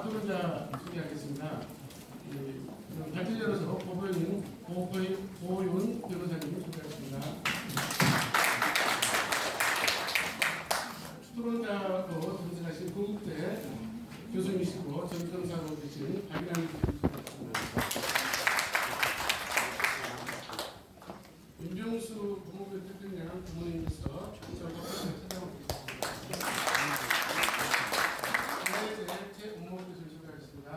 토론자 소개하겠습니다. 발표 열어서 고호윤 변호사님을 소개하겠습니다. 토론자로 전승하신 동국대 교수님이시고 전성사로 계신 박인환 교수님 소개하겠습니다. 윤병수 법무부 대통령 부모님께서 찾아오고 계십니다. 제 업무 교수님 소개하겠습니다.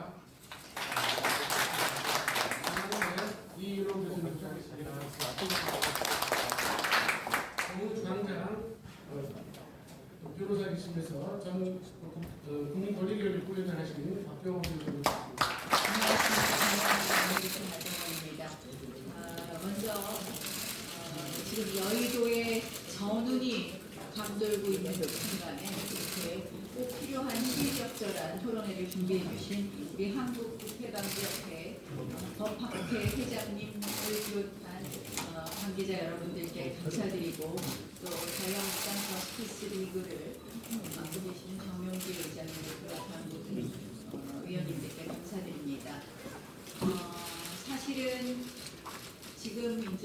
이유로 교수님 소개하겠습니다. 정우주광장 변호사이시면서 전 국민권익위원회 하시는 박병호 교수님. 먼저 지금 여의도에 전운이 감돌고 있는 순간에 이렇게 꼭 필요한 시의적절한 토론회를 준비해 주신 우리 한국국회방지협회 법학회 회장님을 비롯한 관계자 여러분들께 감사드리고 또 자유한국당 저스티스 리그를 맡고 계시는 정명기 의장님을 비롯한 모든 위원님들께 감사드립니다. 사실은 지금 이제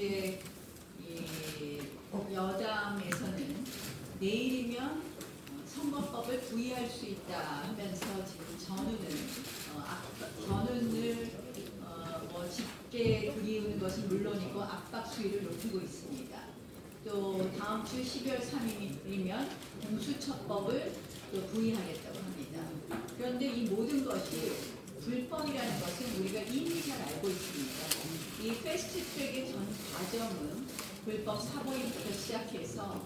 여당에서는 내일이면 선거법을 부의할 수 있다 하면서 지금 전운을 짙게 들이우는 것은 물론이고 압박 수위를 높이고 있습니다. 또 다음 주 12월 3일이면 공수처법을 또 부의하겠다고 합니다. 그런데 이 모든 것이 불법이라는 것은 우리가 이미 잘 알고 있습니다. 이 패스트트랙의 전 과정은 불법 사보임부터 시작해서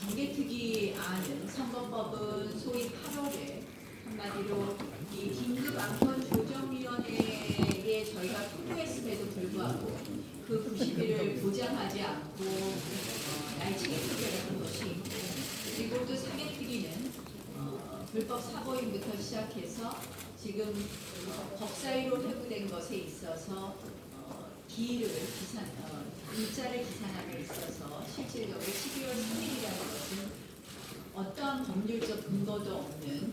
정개특위 안은 선거법은 소위 8월에 한마디로 이 긴급안건 조정위원회에 저희가 통보했음에도 불구하고 그 90일을 보장하지 않고 날치기 투표를 한 것이, 그리고 또 사개특위는 불법 사보임부터 시작해서 지금 법사위로 회부된 것에 있어서 일자를 기산함에 있어서 실질적으로 12월 3일이라는 것은 어떠한 법률적 근거도 없는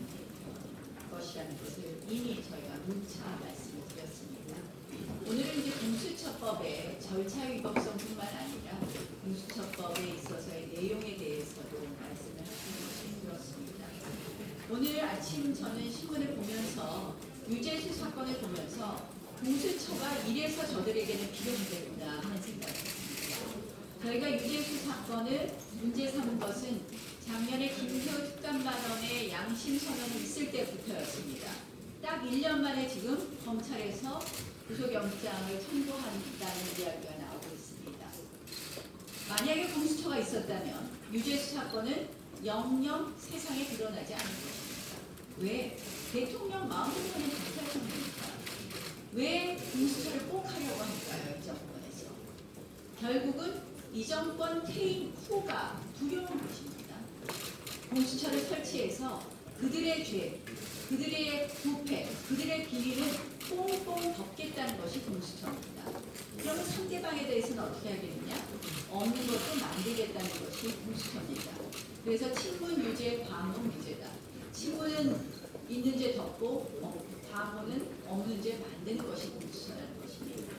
것이라는 것을 이미 저희가 누차 말씀을 드렸습니다. 오늘은 이제 공수처법의 절차 위법성뿐만 아니라 공수처법에 있어서의 내용에 대해서도 말씀을 하시는 것이 들었습니다. 오늘 아침 저는 신문을 보면서 유재수 사건을 보면서 공수처가 이래서 저들에게는 필요하겠구나 하는 생각이 들었습니다. 저희가 유재수 사건을 문제 삼은 것은 작년에 김태우 특감반원의 양심 선언이 있을 때부터였습니다. 딱 1년 만에 지금 검찰에서 구속영장을 청구한다는 이야기가 나오고 있습니다. 만약에 공수처가 있었다면 유재수 사건은 영영 세상에 드러나지 않을 것입니다. 왜? 대통령 마음대로는 경찰청입니까? 왜 공수처를 꼭 하려고 할까요? 이 정권에서. 결국은 이 정권 퇴임 후가 두려운 것입니다. 공수처를 설치해서 그들의 죄, 그들의 부패, 그들의 비리를 뽕뽕 덮겠다는 것이 공수처입니다. 그러면 상대방에 대해서는 어떻게 하겠느냐? 없는 것도 만들겠다는 것이 공수처입니다. 그래서 친문 유죄, 반문 유죄다. 친문은 있는 죄 덮고 반문은 없는 죄 만드는 것이 공수처라는 것입니다.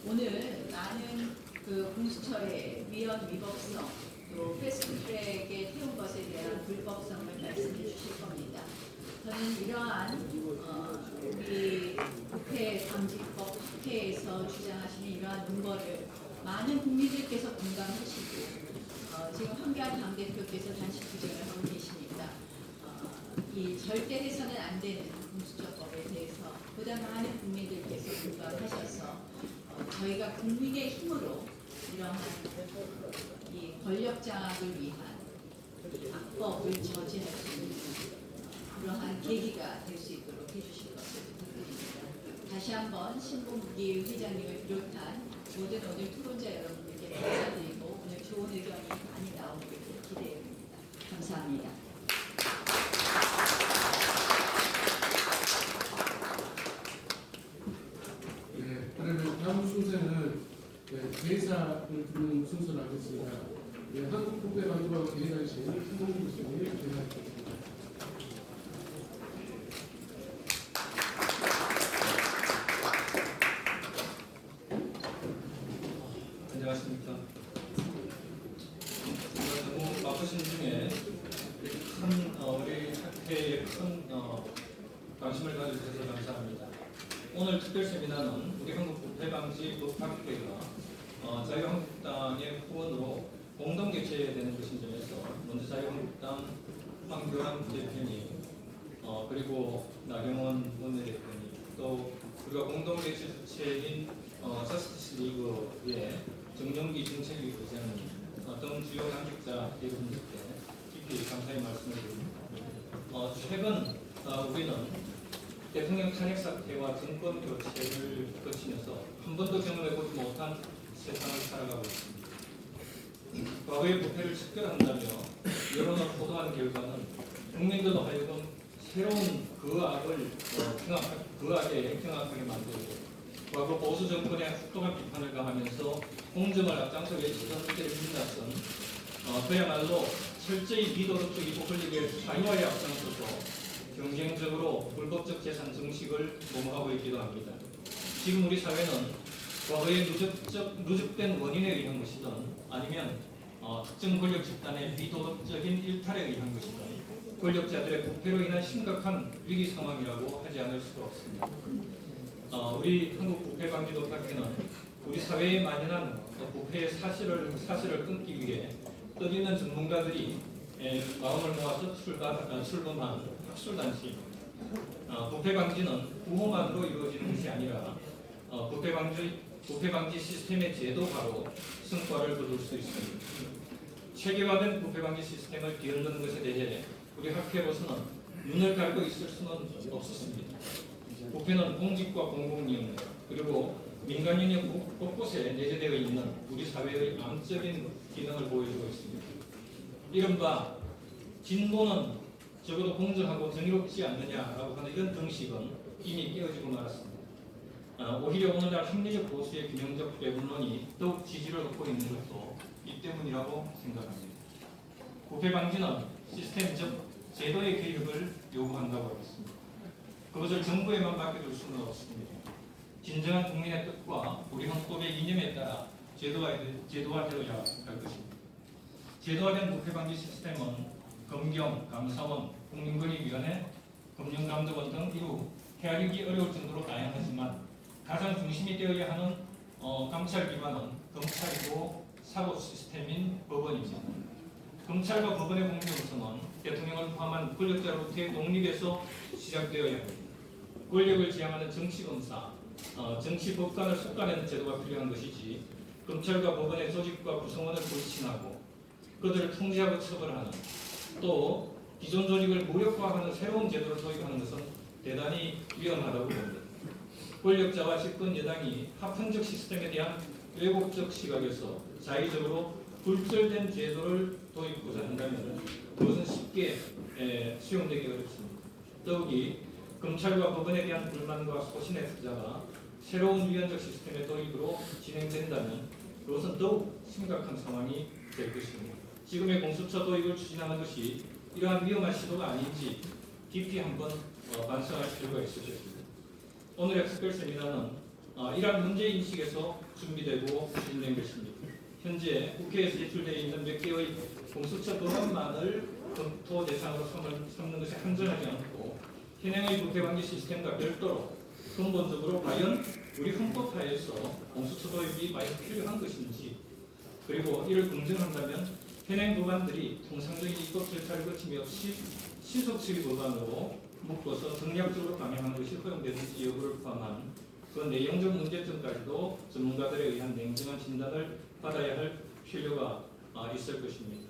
오늘 많은 그 공수처의 위헌 위법성, 또 패스트트랙에 태운 것에 대한 불법성을 말씀해 주실 겁니다. 저는 이러한 우리 국회방지법 학회에서 주장하시는 이러한 문거를 많은 국민들께서 공감하시고 지금 황교안 당대표께서 단식 투쟁을 하고 계시니까 이 절대 해서는 안 되는 공수처법에 대해서 보다 많은 국민들께서 공감하셔서 저희가 국민의 힘으로 이러한 이 권력 장악을 위한 악법을 저지할 수 있는 그러한 계기가 될 수 있도록 해주실 것을 부탁드립니다. 다시 한번 신봉기 회장님을 비롯한 모든 오늘 토론자 여러분들께 감사드리고 오늘 좋은 의견이 많이 나오기를 기대해봅니다. 감사합니다. 네, 그러면 다음 순서는 대사를 듣는 순서로 하겠습니다. 한국국회방지법 대사이신 신봉기 교수님 대사하겠습니다. 관심을 가져주셔서 감사합니다. 오늘 특별 세미나는 우리 한국 부패방지 법학회가 자유한국당의 후원으로 공동 개최되는 것인 점에서 먼저 자유한국당 황교안 대표님 그리고 나경원 원내대표님 또 우리가 공동 개최 주체인 저스티스 리그의 정용기 정책위 부장님 등 주요 당직자 여러분들께 깊이 감사의 말씀을 드립니다. 최근 우리는 대통령 탄핵 사태와 정권 교체를 거치면서 한 번도 경험해보지 못한 세상을 살아가고 있습니다. 과거의 부패를 척결한다며 여론을 포도한 결과는 국민들도 하여금 새로운 그 악에 경악하게 만들고 과거 보수 정권의 혹독한 비판을 가하면서 공정을 앞장서 외치던 때를 빛났던 그야말로 철저히 비도덕적이고 권력의 자유화에 앞장서서 경쟁적으로 불법적 재산 증식을 도모하고 있기도 합니다. 지금 우리 사회는 과거의 누적된 원인에 의한 것이든 아니면 특정 권력 집단의 비도덕적인 일탈에 의한 것이든 권력자들의 부패로 인한 심각한 위기 상황이라고 하지 않을 수가 없습니다. 우리 한국부패방지법학회는 우리 사회에 만연한 부패의 사슬을 끊기 위해 뜻있는 전문가들이 마음을 모아서 출범한 학술단체입니다. 부패방지는 구호만으로 이루어지는 것이 아니라 부패방지 시스템의 제도화로 성과를 거둘 수 있습니다. 체계화된 부패방지 시스템을 뒤흔드는 것에 대해 우리 학회로서는 눈을 가리고 있을 수는 없었습니다. 부패는 공직과 공공영 그리고 민간 영역 곳곳에 내재되어 있는 우리 사회의 암적인 기능을 보여주고 있습니다. 이른바 진보는 적어도 공정하고 정의롭지 않느냐라고 하는 이런 등식은 이미 깨어지고 말았습니다. 오히려 오늘날 합리적 보수의 균형적 배분론이 더욱 지지를 얻고 있는 것도 이 때문이라고 생각합니다. 부패 방지는 시스템적 제도의 개혁을 요구한다고 하겠습니다. 그것을 정부에만 맡겨둘 수는 없습니다. 진정한 국민의 뜻과 우리 헌법의 이념에 따라 제도화되어야 할 것입니다. 제도화된 부패 방지 시스템은 검경, 감사원, 국민권익위원회, 금융감독원 등 이후 헤아리기 어려울 정도로 다양하지만 가장 중심이 되어야 하는 감찰 기관은 검찰이고 사고 시스템인 법원입니다. 검찰과 법원의 공개 구성은 대통령을 포함한 권력자로부터의 독립에서 시작되어야 합니다. 권력을 지향하는 정치검사, 정치법관을 솎아내는 제도가 필요한 것이지 검찰과 법원의 조직과 구성원을 불신하고 그들을 통제하고 처벌하는 또 기존 조직을 무력화하는 새로운 제도를 도입하는 것은 대단히 위험하다고 봅니다. 권력자와 집권 여당이 합헌적 시스템에 대한 왜곡적 시각에서 자의적으로 불절된 제도를 도입하고자 한다면 그것은 쉽게 수용되기 어렵습니다. 더욱이 검찰과 법원에 대한 불만과 소신의 투자가 새로운 위헌적 시스템의 도입으로 진행된다면 그것은 더욱 심각한 상황이 될 것입니다. 지금의 공수처 도입을 추진하는 것이 이러한 위험한 시도가 아닌지 깊이 한번 반성할 필요가 있을 것입니다. 오늘의 특별 세미나는 이러한 문제인식에서 준비되고 추진된 것입니다. 현재 국회에서 제출되어 있는 몇 개의 공수처 법안만을 검토 대상으로 삼는 것에 한정하지 않고 현행의 부패방지 시스템과 별도로 근본적으로 과연 우리 헌법하에서 공수처 도입이 과연 필요한 것인지 그리고 이를 검증한다면 현행 법안들이 통상적인 입법 절차를 거침이 없이 신속처리 법안으로 묶어서 정략적으로 방향하는 것이 허용되는지 여부를 포함한 그 내용적 문제점까지도 전문가들에 의한 냉정한 진단을 받아야 할 필요가 있을 것입니다.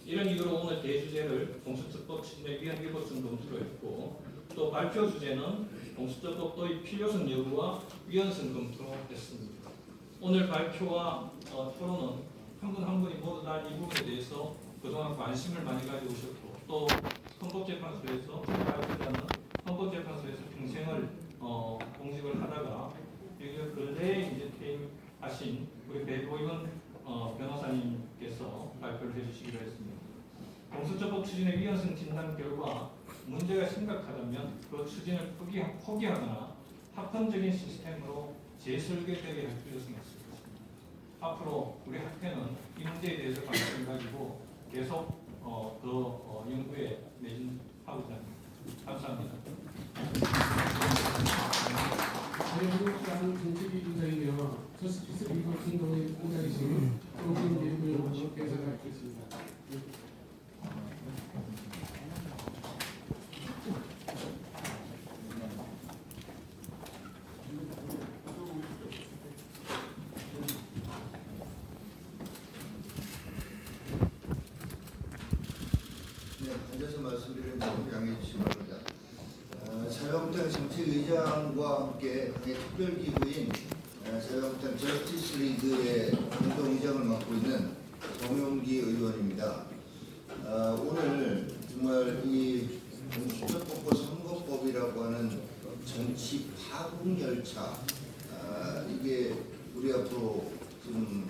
이런 이유로 오늘 대주제를 공수처법 추진에 위한 일보성 검토로 했고 또 발표 주제는 공수처법 도입 필요성 여부와 위헌성 검토로 했습니다. 오늘 발표와 토론은 한 분 한 분이 모두 다 이 부분에 대해서 그동안 관심을 많이 가지고 오셨고 또 헌법재판소에서 발표자는 헌법재판소에서 평생을 공직을 하다가 근래에 이제 퇴임하신 우리 배도현 변호사님께서 발표를 해주시기로 했습니다. 공수처법 추진의 위헌성 진단 결과 문제가 심각하다면 그 추진을 포기하거나 합헌적인 시스템으로 재설계되게 할 필요성이 있습니다. 앞으로 우리 학회는 이 문제에 대해서 관심을 가지고 계속 연구에 매진하고자 합니다. 감사합니다. 자유한국당 정책위원장이며 저스티스 리그 공동의 공장이신 정진기 의원으로 계속하겠습니다. 네, 앉아서 말씀드리는 점 양해해 주시기 바랍니다. 자유한국당 정책의장과 함께 당의 특별기구인 자유한국당 저스티스 리그의 공동의장을 맡고 있는 정용기 의원입니다. 오늘 정말 이 공수처법과 선거법이라고 하는 정치 파국 열차, 이게 우리 앞으로 지금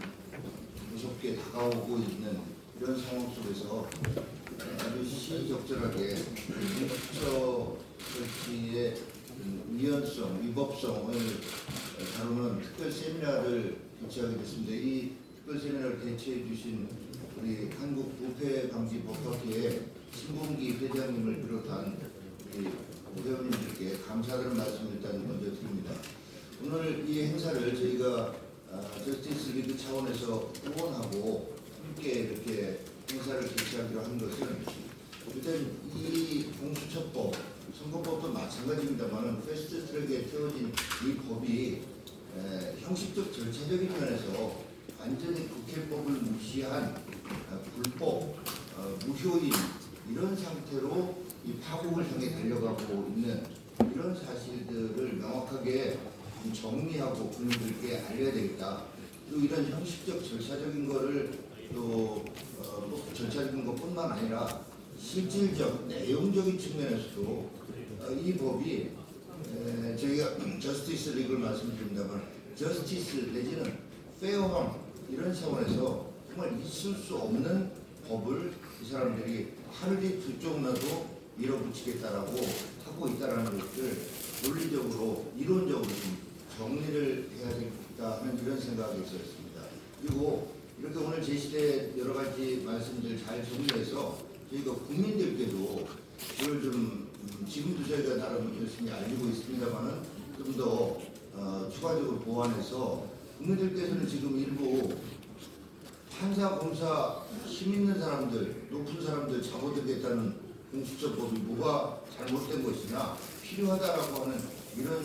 무섭게 다가오고 있는 이런 상황 속에서 아주 시적절하게 공수처 설치의 위헌성, 위법성을 다루는 특별 세미나를 개최하게 됐습니다. 이 특별 세미나를 개최해 주신 우리 한국부패방지법학회의 신봉기 회장님을 비롯한 우리 회원님들께 감사하는 말씀을 일단 먼저 드립니다. 오늘 이 행사를 저희가 저스티스 리그 차원에서 후원하고 함께 이렇게 행사를 개최하기로 한 것은 일단 이 공수처법, 선거법도 마찬가지입니다만 패스트트랙에 태워진 이 법이 형식적 절차적인 면에서 완전히 국회법을 무시한 불법, 무효인 이런 상태로 이 파국을 향해 달려가고 있는 이런 사실들을 명확하게 정리하고 국민들께 알려야 되겠다. 또 이런 형식적 절차적인 거를 또 절차적인 것뿐만 아니라 실질적 내용적인 측면에서도 이 법이 저희가 저스티스 리그를 말씀드립니다만 저스티스 내지는 페어함 이런 차원에서 정말 있을 수 없는 법을 이 사람들이 하루 뒤 두 쪽 나도 밀어붙이겠다라고 하고 있다라는 것을 논리적으로 이론적으로 좀 정리를 해야 되겠다 하는 이런 생각이 있었습니다. 그리고 이렇게 오늘 제시된 여러 가지 말씀들 잘 정리해서 저희가 국민들께도 이걸 좀 지금도 저희가 나름 열심히 알리고 있습니다만은 좀 더 추가적으로 보완해서 국민들께서는 지금 일부 판사, 검사, 힘 있는 사람들, 높은 사람들 잡아들겠다는 공수처법이 뭐가 잘못된 것이냐 필요하다라고 하는 이런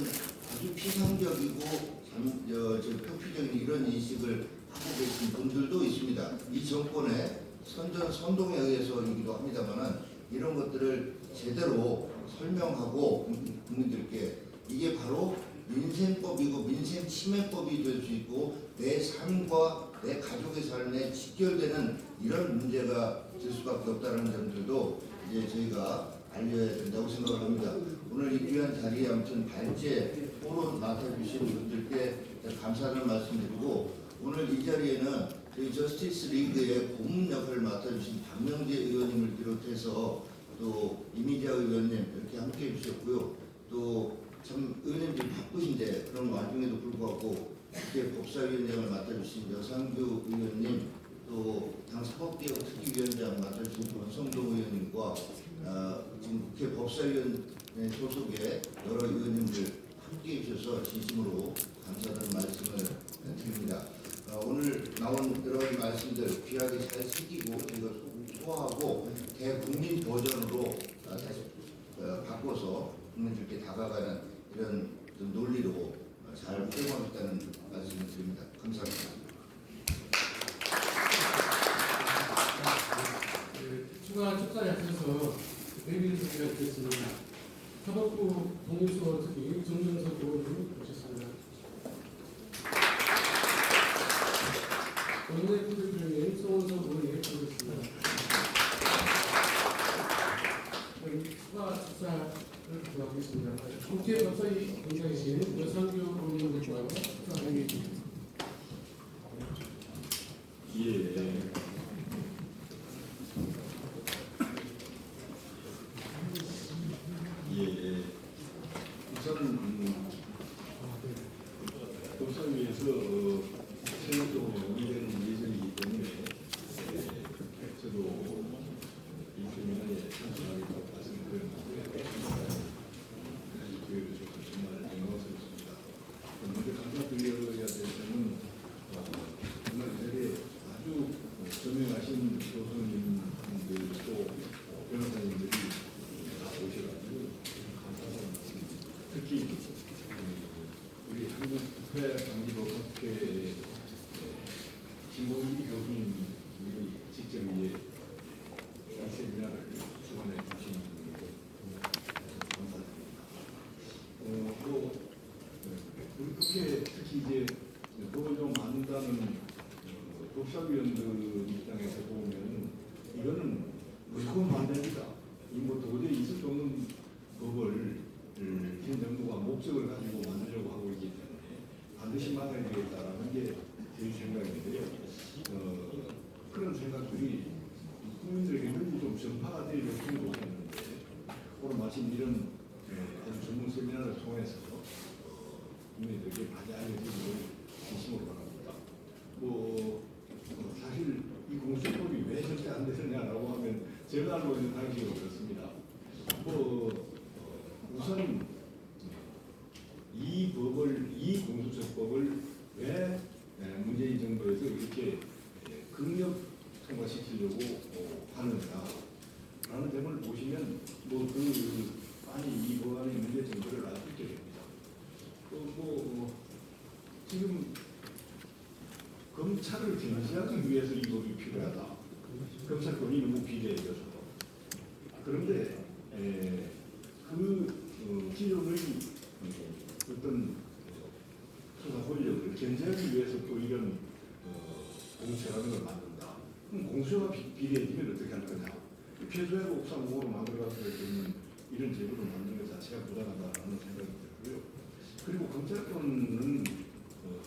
아주 피상적이고 표피적인 이런 인식을 하고 계신 분들도 있습니다. 이 정권의 선동에 의해서이기도 합니다만은 이런 것들을 제대로 설명하고 국민들께 이게 바로 민생법이고 민생 침해법이 될 수 있고 내 삶과 내 가족의 삶에 직결되는 이런 문제가 될 수밖에 없다는 점들도 이제 저희가 알려야 된다고 생각을 합니다. 오늘 이 귀한 자리에 아무튼 발제 포럼 맡아주신 분들께 감사하는 말씀드리고 오늘 이 자리에는 저희 저스티스 리그의 고문 역할을 맡아주신 박명재 의원님을 비롯해서 또 이미자 의원님 이렇게 함께 해주셨고요. 또 참 의원님들이 바쁘신데 그런 와중에도 불구하고 이렇게 법사위원장을 맡아주신 여상규 의원님 또 당 사법개혁 특위위원장 맡아주신 권성동 의원님과 지금 국회 법사위원 소속의 여러 의원님들 함께 해주셔서 진심으로 감사하다는 말씀을 드립니다. 오늘 나온 여러 가지 말씀들 귀하게 잘 새기고 저희가 소화하고 대국민 버전으로 다시 바꿔서 국민들께 다가가는 이런 논리로 잘 활용하겠다는 말씀을 드립니다. 감사합니다. 추가 축사에 앞서서 내일 소개가 되겠습니다. 사법부 동일수원 특위 정준석 의원님 모셨습니다. 원내 분들 중에 송원석 의원님 모셨습니다. 추가 축사를 구하겠습니다. 국회 법사위 원장이신 여상규 의원님과 축사하겠습니다. 예. 우선 법사위에서 세력적으로 논의되는 예정이기 때문에 저도 이 세미나에 참석하겠다고 말씀드렸는데 이 기회를 줘서 정말 영광스럽습니다. 특히 우리 한국 부패방지법 학회 김봉기 교수님이 직접 이 세미나를 주관해 주신 감사드립니다. 또 우리 국회 특히 이제 법을 좀 만든다는 법사위원들 입장에서 보면 이거는 무조건 반대입니다. 이뭐 도저히 있을 수 없는 법을 현 정부가 목적을 가지고 만들려고 하고 있기 때문에 반드시 막아야 되겠다라는 게 제 생각인데요. 그런 생각들이 국민들에게 늘 좀 전파가 되려고 노력했는데 오늘 마침 이런 아주 전문 세미나를 통해서 국민들에게 많이 알려지기를 진심으로 바랍니다. 사실 이 공수법이 왜 절대 안 되느냐라고 하면 제가 알고 있는 방식으로 그렇습니다. 우선 이 공수처법을 왜 문재인 정부에서 이렇게 극력 통과시키려고 하느냐라는 점을 보시면 많이 이 법안의 문제 정도를 알 수 있게 됩니다. 지금 검찰을 견제하기 위해서 이 법이 필요하다. 검찰권이 너무 비대해져서. 그런데 기존의 어떤 수사 권력을 견제하기 위해서 또 이런 공수처라는 걸 만든다. 그럼 공수처가 비대해지면 어떻게 할 거냐? 최소한 옥상으로 만들어서 있는 이런 제도를 만드는 것 자체가 부당하다는 생각이 들고요. 그리고 검찰권은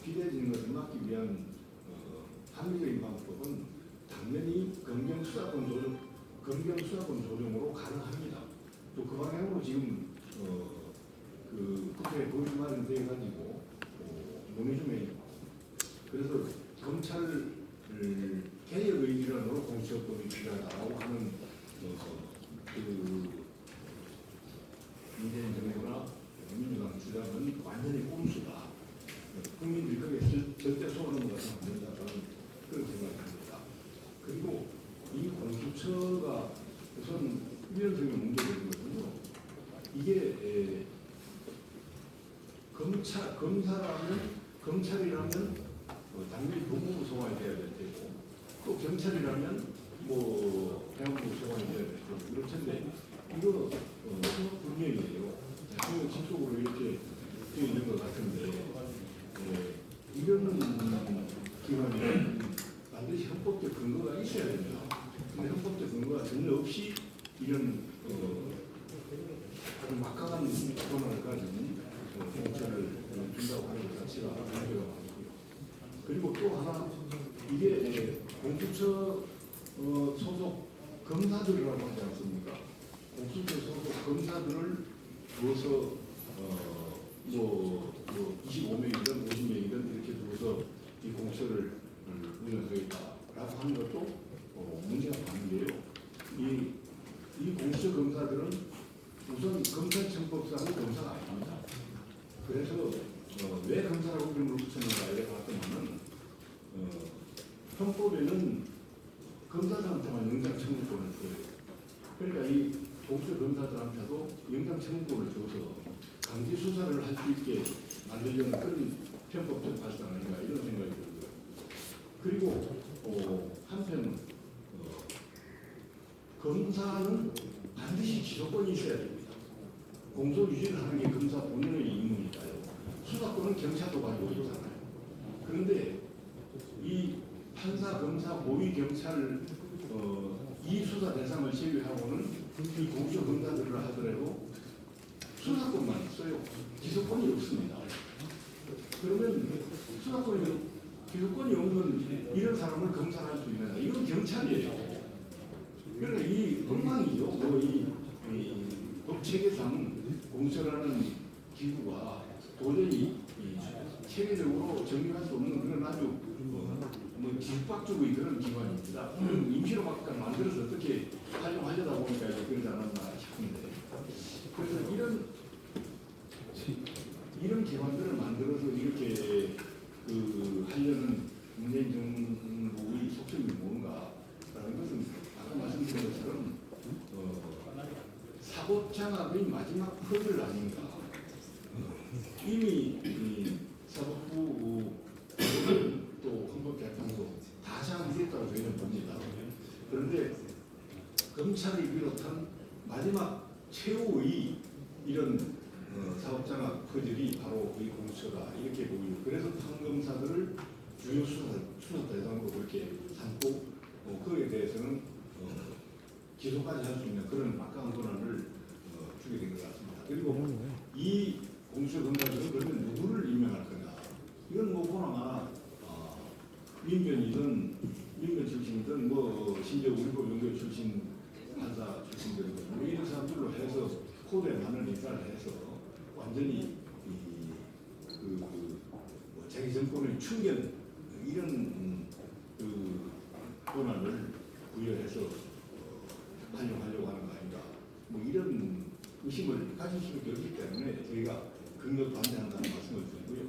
비대해지는 것을 막기 위한 합리적인 방법은 당연히 검경 수사권 조정으로 가능합니다. 또 그 방향으로 지금 국회에 법이 마련되어 가지고 논의 중에 있고, 그래서 검찰 개혁 의지론으로 공수처법이 필요하다고 하는 문재인 정부나 민주당 주장은 완전히 꼼수다. 국민들이 거기에 절대 속아는 것은 안 된다는 그런 생각이 듭니다. 그리고 이 공수처가 우선 위헌성의 문제가 있는 것은요. 이게 검찰이라면 당연히 법무부 소관이 돼야 될 테고, 또 경찰이라면 해양부 소관이 돼야 될 테고, 그럴 텐데 이거 불명이에요. 대통령 직속으로 이렇게 되어 있는 것 같은데 이런 기관이 반드시 헌법적 근거가 있어야 됩니다. 근데 헌법적 근거가 전혀 없이 이런 아주 막강한 권한을 가진 공천을 준다고 하는 것 자체가 문제가 많고요. 그리고 또 하나, 이게 공수처 소속 검사들이라고 하지 않습니까? 공수처 소속 검사들을 두어서 25명이든 50명이든 이렇게 두어서 이 공수처를 운영하겠다라고 하는 것도 문제가 많은데요. 이 공수처 검사들은 우선 검찰청법상의 검사가 아닙니다. 그래서 왜 검사라고 이름을 붙였는가에 봤더니 헌법에는 검사들한테만 영장 청구권을 줘요. 그러니까 이 공수처 검사들한테도 영장 청구권을 줘서 강제 수사를 할 수 있게 만들려는 그런 편법적 발상 아닌가 이런 생각이 들고요. 그리고 한편 검사는 반드시 기소권이 있어야 됩니다. 공소 유지를 하는 게 검사 본연의 임무니까요. 수사권은 경찰도 가지고 있잖아요. 그런데 이 판사, 검사, 고위 경찰 이 수사 대상을 제외하고는 이 공수처 검사들을 하더라도 수사권만 있어요. 기소권이 없습니다. 그러면 기소권이 없는 이런 사람을 검사할 수 있느냐? 이건 경찰이에요. 그러니까 이 엉망이죠. 이 법체계상 공수처라는 기구가 도저히 체계적으로 정리할 수 없는 그런 아주 집박주의 그런 기관입니다. 임시로 막 만들어서 어떻게 활용하려다 보니까 그러지 않았나 싶은데, 그래서 이런 기관들을 만들어서 이렇게 하려는 문재인 정부의 속성이 뭔가라는 것은 아까 말씀드린 것처럼 사법 장악의 마지막 허들 아닌가. 이미 이 사법부 또 헌법재판소 다 장악했다고 저희는 봅니다. 그런데 검찰을 비롯한 마지막 최후의 이런 사법장악 퍼즐이 바로 이 공수처다 이렇게 보고요. 그래서 판검사들을 주요 수사 대상으로 그렇게 삼고 그에 대해서는 기소까지 할 수 있는 그런 막강한 권한을 주게 된 것 같습니다. 그리고 이 공수처 검사들은 그러면 누구를 임명할 거냐? 이건 뭐 보나마나 민변이든 민변 출신이든 뭐 심지어 우리법 연구회 출신 판사 출신들이든 뭐 이런 사람들로 해서 코드에 많은 인사를 해서 완전히 뭐 자기 정권의 충견 이런 그 권한을 부여해서 활용하려고 하는 거 아닌가 뭐 이런 의심을 가질 수밖에 없기 때문에 저희가 강력 반대한다는 말씀을 드리고요.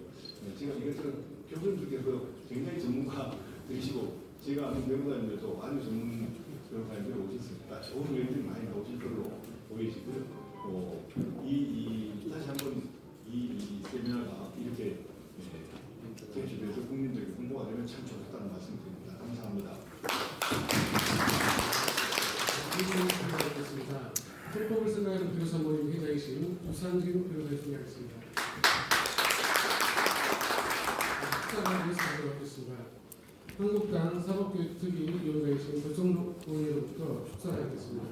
제가 이것저것 교수님께서 굉장히 전문가들이시고 제가 아는 변호사님들도 아주 전문 변호사님들 오셨으니까 좋은 의견들이 많이 나오실 걸로 보이시고요. 다시 한번 이 세미나가 이렇게 개최돼서 국민들에게 홍보가 되면 참 좋겠다는 말씀드립니다. 감사합니다. 이상입니다. 헌법을 생각하는 변호사 모임 회장이신 유상균 변호사님 소개하겠습니다. 축사가 위해서 하겠습니다. 한국당 사법교육특위위원장이신 권성록 의원으로부터 축사를 하겠습니다.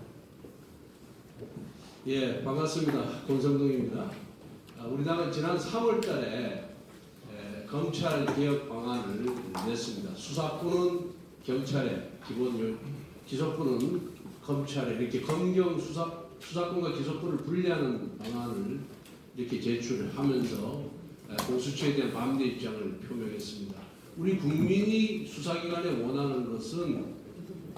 예, 반갑습니다. 권성동입니다. 우리 당은 지난 3월달에 검찰 개혁 방안을 냈습니다. 수사권은 경찰에 기본, 기소권은 검찰에 이렇게 검경 수사권과 기소권을 분리하는 방안을 이렇게 제출을 하면서 공수처에 대한 반대 입장을 표명했습니다. 우리 국민이 수사기관에 원하는 것은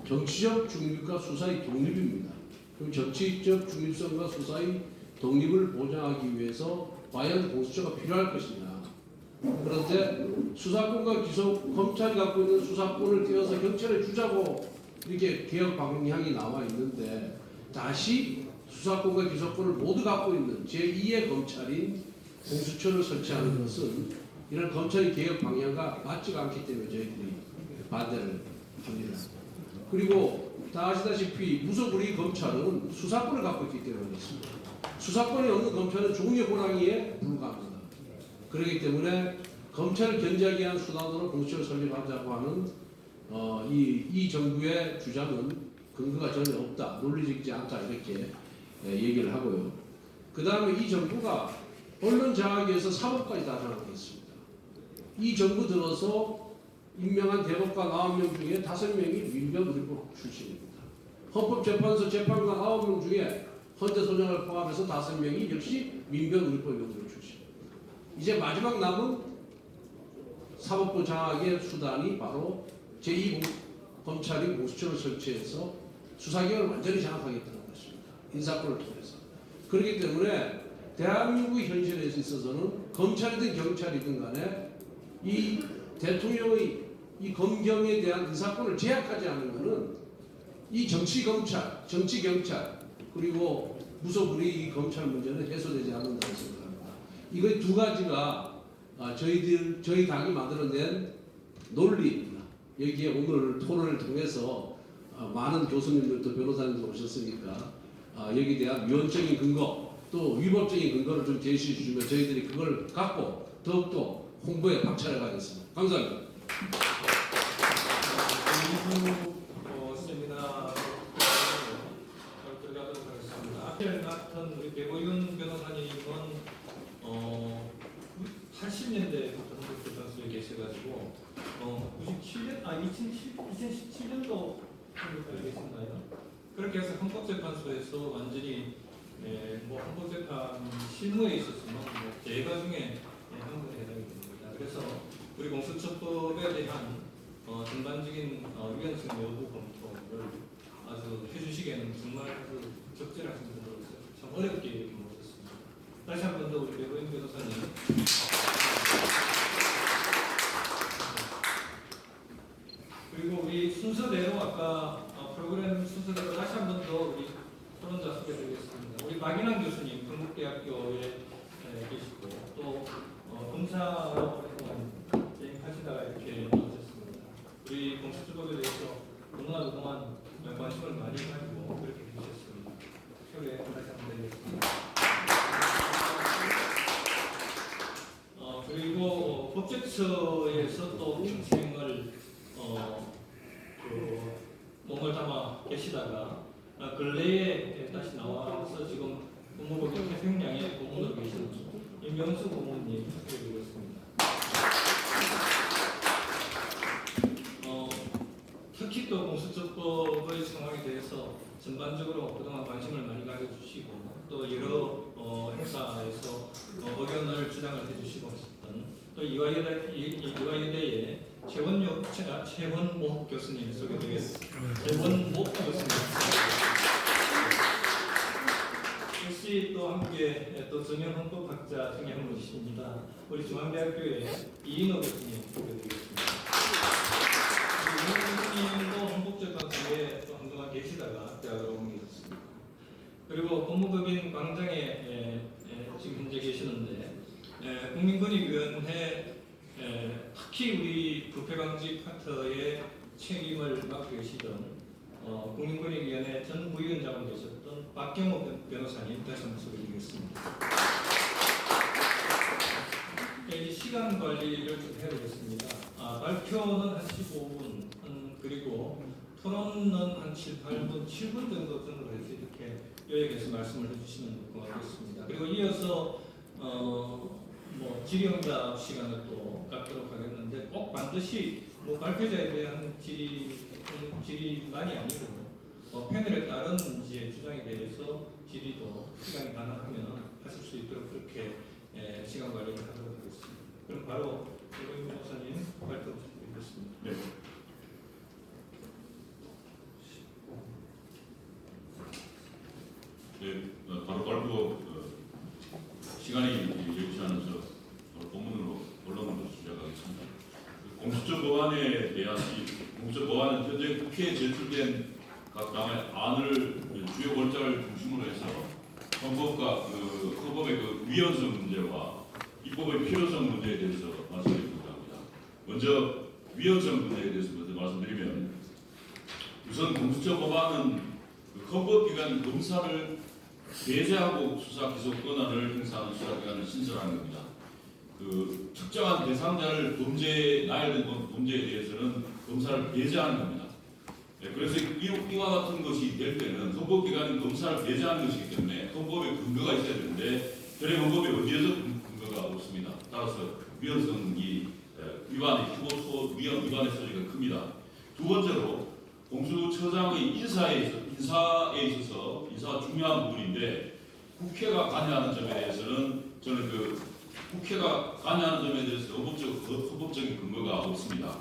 정치적 중립과 수사의 독립입니다. 그럼 정치적 중립성과 수사의 독립을 보장하기 위해서 과연 공수처가 필요할 것이냐. 그런데 수사권과 검찰이 갖고 있는 수사권을 떼어서 경찰에 주자고 이렇게 개혁 방향이 나와 있는데 다시 수사권과 기소권을 모두 갖고 있는 제2의 검찰인 공수처를 설치하는 것은 이런 검찰의 개혁 방향과 맞지가 않기 때문에 저희들이 반대를 합니다. 그리고 다 아시다시피 무소불위 검찰은 수사권을 갖고 있기 때문에 그렇습니다. 수사권이 없는 검찰은 종의 호랑이에 불과합니다. 그렇기 때문에 검찰을 견제하기 위한 수단으로 공수처를 설립하자고 하는 이 정부의 주장은 근거가 전혀 없다, 논리적이지 않다 이렇게 얘기를 하고요. 그 다음에 이 정부가 언론 장악에 의해서 사법까지 다 장악했습니다. 이 정부 들어서 임명한 대법관 9명 중에 5명이 민변우리법 출신입니다. 헌법재판소 재판관 9명 중에 헌재소장을 포함해서 5명이 역시 민변우리법 연구원 출신입니다. 이제 마지막 남은 사법부 장악의 수단이 바로 제2검찰이 공수처를 설치해서 수사기관을 완전히 장악하겠다는 것입니다. 인사권을 통해서. 그렇기 때문에 대한민국의 현실에 있어서는 검찰이든 경찰이든 간에 이 대통령의 이 검경에 대한 인사권을 제약하지 않는 것은 이 정치검찰, 정치경찰 그리고 무소불위 검찰 문제는 해소되지 않는다고 생각합니다. 이거 두 가지가 저희 당이 만들어낸 논리입니다. 여기에 오늘 토론을 통해서 많은 교수님들도 변호사님도 오셨으니까 여기에 대한 위헌적인 근거 또 위법적인 근거를 좀 제시해 주시면 저희들이 그걸 갖고 더욱더 홍보에 박차를 가겠습니다. 감사합니다. 세미나 들어가도록 하겠습니다. 앞에 맡은 우리 배보윤 변호사님은 80년대부터 헌법재판소에 계셔가지고 2017년도 헌법에 계신가요? 그렇게 해서 헌법재판소에서 완전히 뭐 헌법재판 실무에 있었으면 뭐 대가 중에 한 분에 해당이 됩니다. 그래서 우리 공수처법에 대한 전반적인 위헌성 여부 검토를 아주 해주시기에는 정말 적절하신 분으로서 참 어렵게 이렇게 모셨습니다. 다시 한 번 더 우리 배보윤 변호사님. 그리고 우리 순서대로 아까 프로그램 순서대로 다시 한 번 더 우리 토론자 소개드리겠습니다. 우리 박인환 교수님, 건국대학교에 계시고 검사 진행하시다가 이렇게 나오셨습니다. 우리 공수처법에 대해서 너무나 그동안 관심을 많이 가지고 그렇게 되셨습니다. 최후에 다시 한번 드리겠습니다. 그리고 법제처에서 또 평생을 몸을 담아 계시다가 근래에 다시 나와서 지금 법무부 태평양에 고문으로 계시는 임명수 고문님 소개드리겠습니다. 특히 또 공수처법의 상황에 대해서 전반적으로 그동안 관심을 많이 가져주시고 또 여러 행사에서 의견을 주장을 해주시고 있었던 또 이화여대의 최원목 교수님 소개드리겠습니다. 최원목 교수님. 역시 또 함께 또 전형 헌법학자 중에 한 분이십니다. 우리 중앙대학교의 이인호 교수님 소개드리겠습니다. 이인호 교수님도 헌법재판소에 또 한동안 계시다가 대학으로 옮기셨습니다. 그리고 법무법인 광장에 지금 현재 계시는데 국민권익위원회 특히 우리 부패방지 파트의 책임을 맡고 계시던 국민권익위원회 전 부위원장으로 계셨던 박경호 변호사님 다시 한번 소개드리겠습니다. 이제 시간 관리를 좀 해야 되겠습니다. 발표는 한 15분, 그리고 토론은 한 7, 8분, 7분 정도 해서 이렇게 요약해서 말씀을 해주시면 고맙겠습니다. 그리고 이어서 질의응답 시간을 또 갖도록 하겠는데 꼭 반드시 발표자에 대한 질의만이 아니고 패널에 따른 이제 주장에 대해서 질의도 시간이 가능하면 하실 수 있도록 그렇게 시간 관리를 하도록 하겠습니다. 그럼 바로 조경민 목사님 발표 부탁드리겠습니다. 네. 네, 바로 발표 시간이 여의치 않아서 바로 본문으로 언론으로 시작하겠습니다. 공수처 법안에 대한 공수처 법안은 현재 국회에 제출된 각 당의 안을 주요 골자를 중심으로 해서 헌법의 위헌성 문제와 입법의 필요성 문제에 대해서 말씀드리고자 합니다. 먼저 위헌성 문제에 대해서 먼저 말씀드리면 우선 공수처 법안은 헌법기관 검사를 배제하고 수사 기소 권한을 행사하는 수사기관을 신설하는 겁니다. 특정한 대상자를 나열된 범죄에 대해서는 검사를 배제하는 겁니다. 그래서 이와 같은 것이 될 때는 헌법기관이 검사를 배제하는 것이기 때문에 헌법에 근거가 있어야 되는데 현행 헌법에 어디에서 근거가 없습니다. 따라서 위헌성이 위반의 소지가 큽니다. 두 번째로 공수처장의 인사에 있어서 인사가 중요한 부분인데 국회가 관여하는 점에 대해서는 저는 국회가 관여하는 점에 대해서 헌법적인 근거가 없습니다.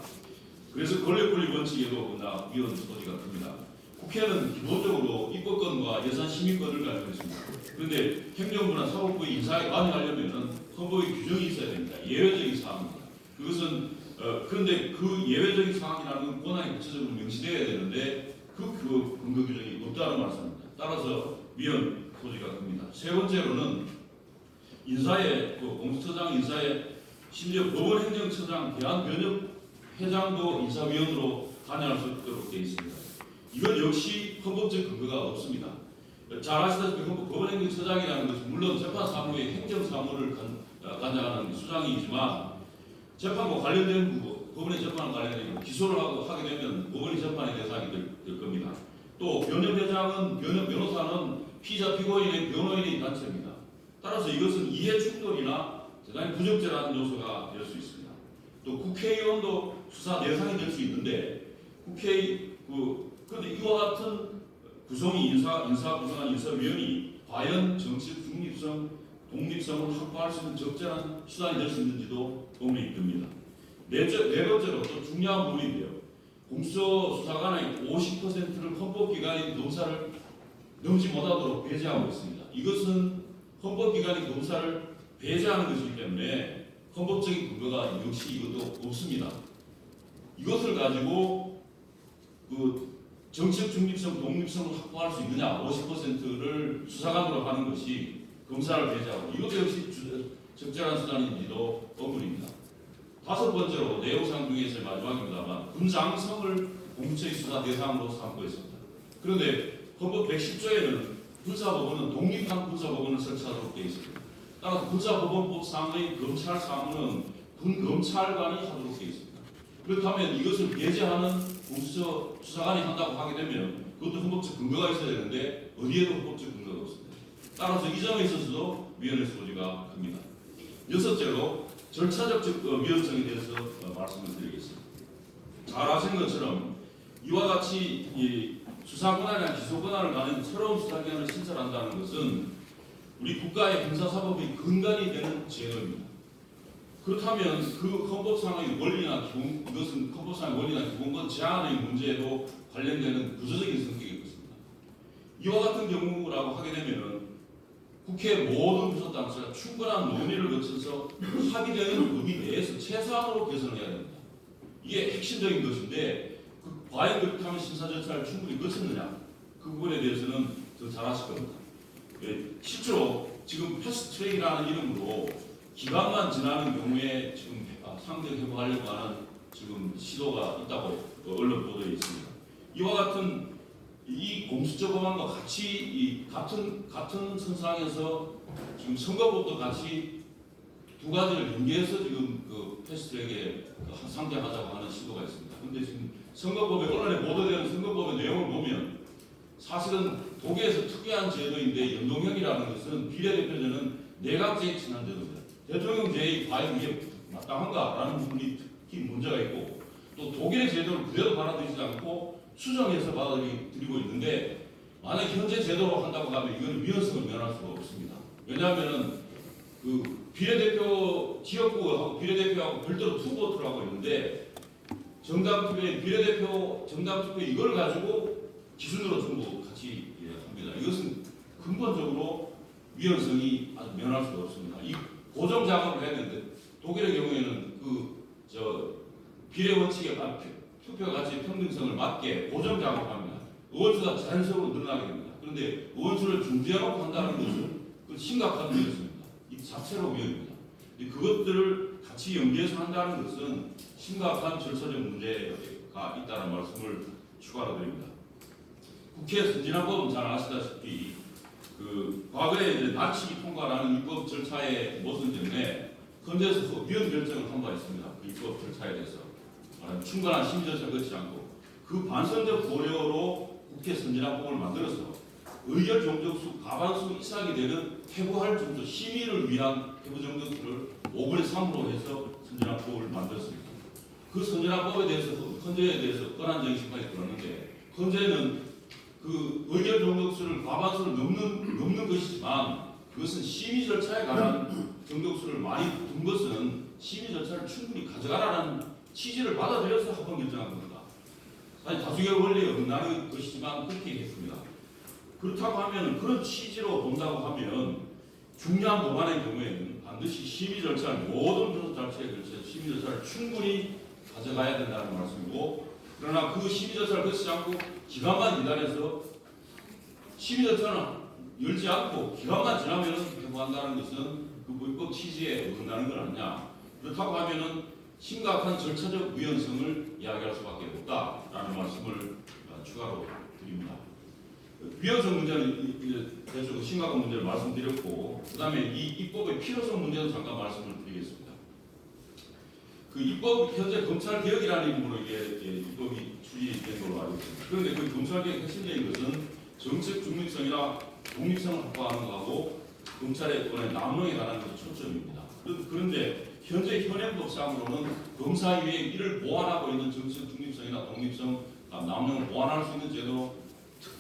그래서 권력분리 원칙에도 위헌 소지가 큽니다. 국회는 기본적으로 입법권과 예산심의권을 가지고 있습니다. 그런데 행정부나 사법부의 인사에 관여하려면 헌법의 규정이 있어야 됩니다. 예외적인 사항입니다. 그것은 그런데 그 예외적인 상황이라는 건 권한이 구체적으로 명시되어야 되는데 그 근거 규정이 없다는 말씀입니다. 따라서 위헌 소지가 큽니다. 세 번째로는 공수처장 인사에 심지어 법원행정처장, 대한변협회장도 인사위원으로 관여할 수 있도록 되어 있습니다. 이건 역시 헌법적 근거가 없습니다. 잘 아시다시피 법원행정처장이라는 것은 물론 재판사무의 행정사무를 관장하는 수장이지만 재판과 관련된 법원의 재판과 관련된 기소를 하게 되면 법원이 재판의 대상이 될 겁니다. 또 변협회장은 변호사는 피자 피고인의 변호인의 단체입니다. 따라서 이것은 이해 충돌이나 대단히 부적절한 요소가 될 수 있습니다. 또 국회의원도 수사 대상이 될 수 있는데 그런데 이와 같은 구성한 인사위원이 과연 정치적 중립성, 독립성을 확보할 수 있는 적절한 수단이 될 수 있는지도 의문이 듭니다. 네 번째로 또 중요한 부분인데요. 공수처 수사관의 50%를 헌법기관인 검사를 넘지 못하도록 배제하고 있습니다. 이것은 헌법기관인 검사를 배제하는 것이기 때문에 헌법적인 근거가 역시 이것도 없습니다. 이것을 가지고 정치적 중립성, 독립성을 확보할 수 있느냐, 50%를 수사관으로 하는 것이 검사를 배제하고 이것도 역시 적절한 수단인지도 의문입니다. 다섯 번째로 내용상 중에서 마지막입니다만 군장성을 공수처의 수사 대상으로 삼고 있습니다. 그런데 헌법 110조에는 군사법원은 독립한 군사법원을 설치하도록 되어 있습니다. 따라서 군사법원법상의 검찰 사무는 군검찰관이 하도록 되어 있습니다. 그렇다면 이것을 배제하는 공수처 수사관이 한다고 하게 되면 그것도 헌법적 근거가 있어야 되는데 어디에도 헌법적 근거가 없습니다. 따라서 이 점에 있어서도 위헌의 소지가 큽니다. 여섯째로 절차적 위헌성에 대해서 말씀을 드리겠습니다. 잘 아시는 것처럼 이와 같이 이 수사 권한이나 기소 권한을 가진 새로운 수사기관을 신설한다는 것은 우리 국가의 형사사법의 근간이 되는 제도입니다. 그렇다면 그 헌법상의 원리나 기본, 이것은 헌법상의 원리나 기본권 제한의 문제에도 관련되는 구조적인 성격이 있습니다. 이와 같은 경우라고 하게 되면 국회 모든 교섭단체가 충분한 논의를 거쳐서 합의되는 범위 내에서 최소한으로 개선을 해야 됩니다. 이게 핵심적인 것인데 과연 그렇다면 심사 절차를 충분히 거쳤느냐 그 부분에 대해서는 더 잘 아실 겁니다. 실제로 지금 패스트트랙이라는 이름으로 기간만 지나는 경우에 지금 상대 회복하려고 하는 지금 시도가 있다고 언론 보도에 있습니다. 이와 같은 이 공수처 법안과 같이 이 같은 선상에서 지금 선거법도 같이 두 가지를 연계해서 지금 그 패스트트랙에 상정하자고 하는 시도가 있습니다. 그런데 지금 선거법에 언론에 보도되는 선거법의 내용을 보면 사실은 독일에서 특이한 제도인데 연동형이라는 것은 비례대표제는 내각제에 친한 제도입니다. 대통령제의 과연 이게 마땅한가라는 부분이 특히 문제가 있고 또 독일의 제도를 그대로 받아들이지 않고 수정해서 받아들이고 있는데 만약 현재 제도로 한다고 하면 이건 위헌성을 면할 수가 없습니다. 왜냐하면 그 비례대표 지역구하고 비례대표하고 별도로 투보트를 하고 있는데 정당투표에 비례대표 정당투표 이걸 가지고 기준으로 전부 같이 합니다. 이것은 근본적으로 위헌성이 아주 면할 수가 없습니다. 이 고정 작업을 해야 되는데 독일의 경우에는 비례 원칙에 투표 가치 평등성을 맞게 고정 작업합니다. 의원수가 자연적으로 늘어나게 됩니다. 그런데 의원수를 중지하고 한다는 것은 그 심각한 위헌입니다. 이 자체로 위헌입니다. 그것들을 같이 연계해서 한다는 것은 심각한 절차적 문제가 있다는 말씀을 추가로 드립니다. 국회 선진화법은 잘 아시다시피 그 과거에 이제 나치기 통과라는 입법 절차의 모순 때문에 헌재에서 위헌 결정을 한 바 있습니다. 그 입법 절차에 대해서 충분한 심의 절차를 거치지 않고 그 반선적 고려로 국회 선진화법을 만들어서 의결 정족수 과반수 이상이 되는 퇴보할 정도 심의를 위한 퇴보 정족수를 5분의 3으로 해서 선진화법을 만들었습니다. 그 선진화법에 대해서 헌재에 대해서 권한적인 심판이 들었는데 헌재는 그 의결 정족수를 과반수를 넘는 것이지만 그것은 심의 절차에 관한 정족수를 많이 둔 것은 심의 절차를 충분히 가져가라는 취지를 받아들여서 합헌 결정한 겁니다. 사실 다수결 원리에 어긋나는 것이지만 그렇게 했습니다. 그렇다고 하면 그런 취지로 본다고 하면 중요한 법안의 경우에는 반드시 심의 절차를 모든 교섭 절차에 걸쳐 심의 절차를 충분히 가져가야 된다는 말씀이고 그러나 그 심의 절차를 거치지 않고 기간만 기다려서 심의 절차는 열지 않고 기간만 지나면 회부한다는 것은 그 입법 취지에 어긋나는 건 아니냐. 그렇다고 하면은 심각한 절차적 위헌성을 이야기할 수밖에 없다라는 말씀을 추가로 드립니다. 위헌성 문제는 이제 대충 심각한 문제를 말씀드렸고 그 다음에 이 입법의 필요성 문제도 잠깐 말씀을 드리겠습니다. 그 입법 현재 검찰개혁이라는 이름으로 이게 입법이 추진된 걸로 알고 있습니다. 그런데 그 검찰개혁 핵심적인 것은 정책 중립성이나 독립성을 확보하는 것하고 검찰의 권의 남용에 관한 것이 초점입니다. 그런데 현재 현행법상으로는 검사위에 이를 보완하고 있는 정책 중립성이나 독립성, 남용을 보완할 수 있는 제도,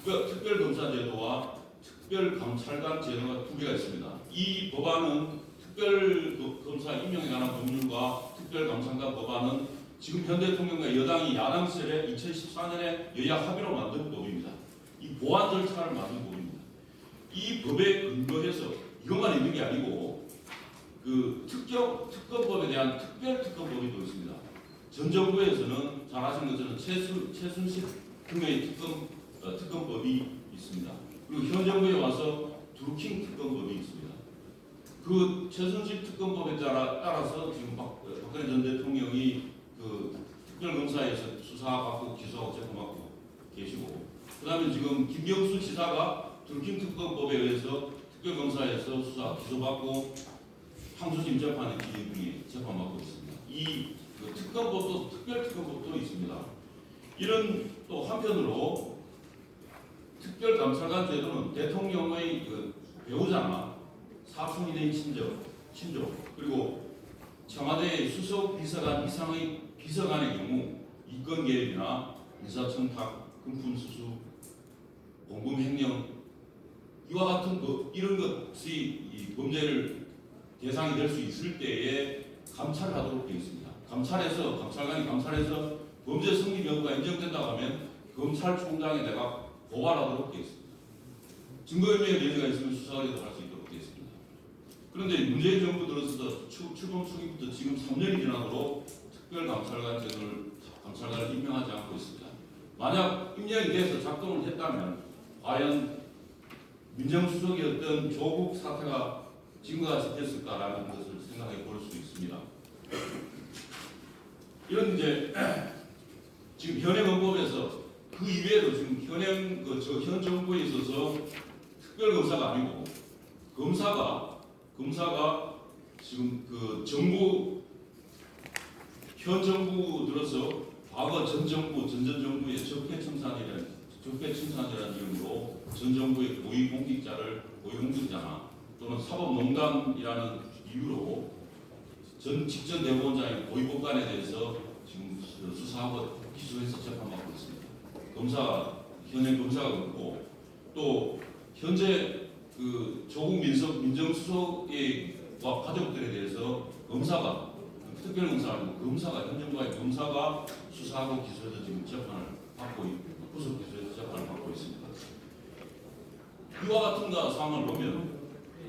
특별검사제도와 특별감찰관 제도가 두 개가 있습니다. 이 법안은 특별검사 임명에 관한 법률과 특별감찰관 법안은 지금 현 대통령과 여당이 야당 시절에 2014년에 여야 합의로 만든 법입니다. 이 보완 절차를 만든 법입니다. 이 법에 근거해서 이것만 있는 게 아니고 그 특검법에 대한 특별특검법이 또 있습니다. 전 정부에서는 잘 아시는 것처럼 최순실 등의 특검법이 있습니다. 그리고 현 정부에 와서 드루킹 특검법이 있습니다. 그 최순실 특검법에 따라서 지금 박근혜 전 대통령이 그 특별검사에서 수사받고 기소하고 재판받고 계시고, 그다음에 지금 김경수 지사가 들킴 특검법에 의해서 특별검사에서 수사 기소받고 항소심 재판에 진행 중에 재판받고 있습니다. 그 특검법도 특별특검법도 있습니다. 이런 또 한편으로 특별감찰관 제도는 대통령의 그 배우자나 사촌인의 친족 그리고 청와대 수석 비서관 이상의 비서관의 경우 이권 개입이나 인사청탁, 금품 수수, 공금 횡령 이와 같은 이런 것이 이 범죄를 대상이 될 수 있을 때에 감찰을 하도록 되어 있습니다. 감찰관이 감찰해서 범죄 성립 여부가 인정된다고 하면 검찰총장에 내가 고발하도록 되어 있습니다. 증거인멸 여지가 있으면 수사를 할 수 있도록 되어 있습니다. 그런데 문재인 정부 들어서 출범 초기부터 지금 3년이 지나도록 특별감찰관 제도를 감찰관을 임명하지 않고 있습니다. 만약 임명이 돼서 작동을 했다면 과연 민정수석이었던 조국 사태가 증거가 됐을까라는 것을 생각해 볼 수 있습니다. 이런 이제 지금 현행 헌법에서 그 이외에도 지금 현 정부에 있어서 특별검사가 아니고 검사가 지금 그 현 정부 들어서 과거 전 정부의 적폐청산이라는 이름으로 전 정부의 고위공직자나 또는 사법농단이라는 이유로 직전 대법원장의 고위법관에 대해서 지금 수사하고 기소해서 재판받고 있습니다. 현행 검사가 그렇고 또 현재 그 조국 민정수석과 가족들에 대해서 특별검사가 아니고 현 정부의 검사가 수사하고 기소해서 지금 재판을 받고 있고 구속 기소해서 재판을 받고 있습니다. 이와 같은 상황을 보면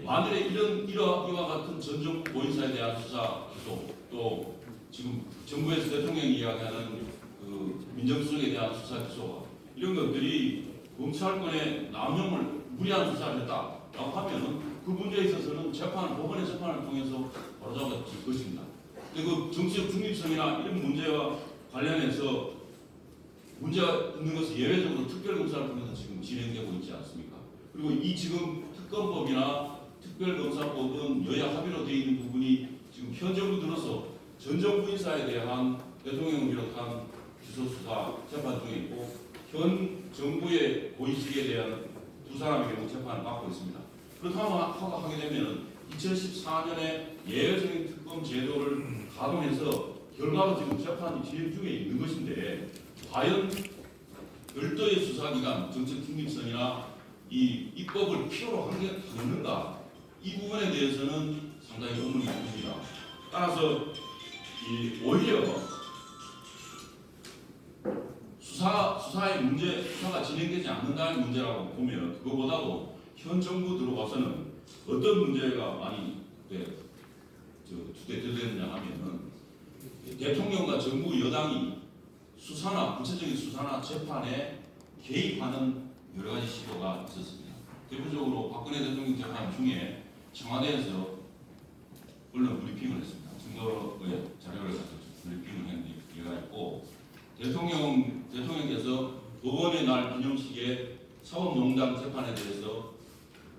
만일에 이와 같은 전 정부 고인사에 대한 수사 기소 또 지금 정부에서 대통령이 이야기하는 그 민정수석에 대한 수사 기소가 이런 것들이 검찰권의 남용을 무리한 수사를 했다라고 하면은 그 문제에 있어서는 법원의 재판을 통해서 바로잡아질 것입니다. 그리고 정치적 중립성이나 이런 문제와 관련해서 문제가 있는 것은 예외적으로 특별검사를 통해서 지금 진행되고 있지 않습니까? 그리고 이 지금 특검법이나 특별검사법은 여야 합의로 되어 있는 부분이 지금 현 정부 들어서 전 정부 인사에 대한 대통령을 비롯한 기소수사 재판 중에 있고 현 정부의 고위직에 대한 두 사람의 경우 재판을 받고 있습니다. 그렇다고 하게 되면 2014년에 예외적인 특검 제도를 가동해서 결과로 지금 재판이 진행 중에 있는 것인데 과연 별도의 수사기관, 정책 중립성이나 이 입법을 필요로 하는가 이 부분에 대해서는 상당히 의문이 듭니다. 따라서 오히려 수사의 문제, 수사가 진행되지 않는다는 문제라고 보면 그거보다도 현 정부 들어와서는 어떤 문제가 많이 주되되느냐 하면은 대통령과 정부 여당이 구체적인 수사나 재판에 개입하는 여러 가지 시도가 있었습니다. 대표적으로 박근혜 대통령 재판 중에 청와대에서 언론 브리핑을 했습니다. 증거의 자료를 가지고 브리핑을 했는 예가 있고 대통령께서 법원의 날 기념식에 사법농단 재판에 대해서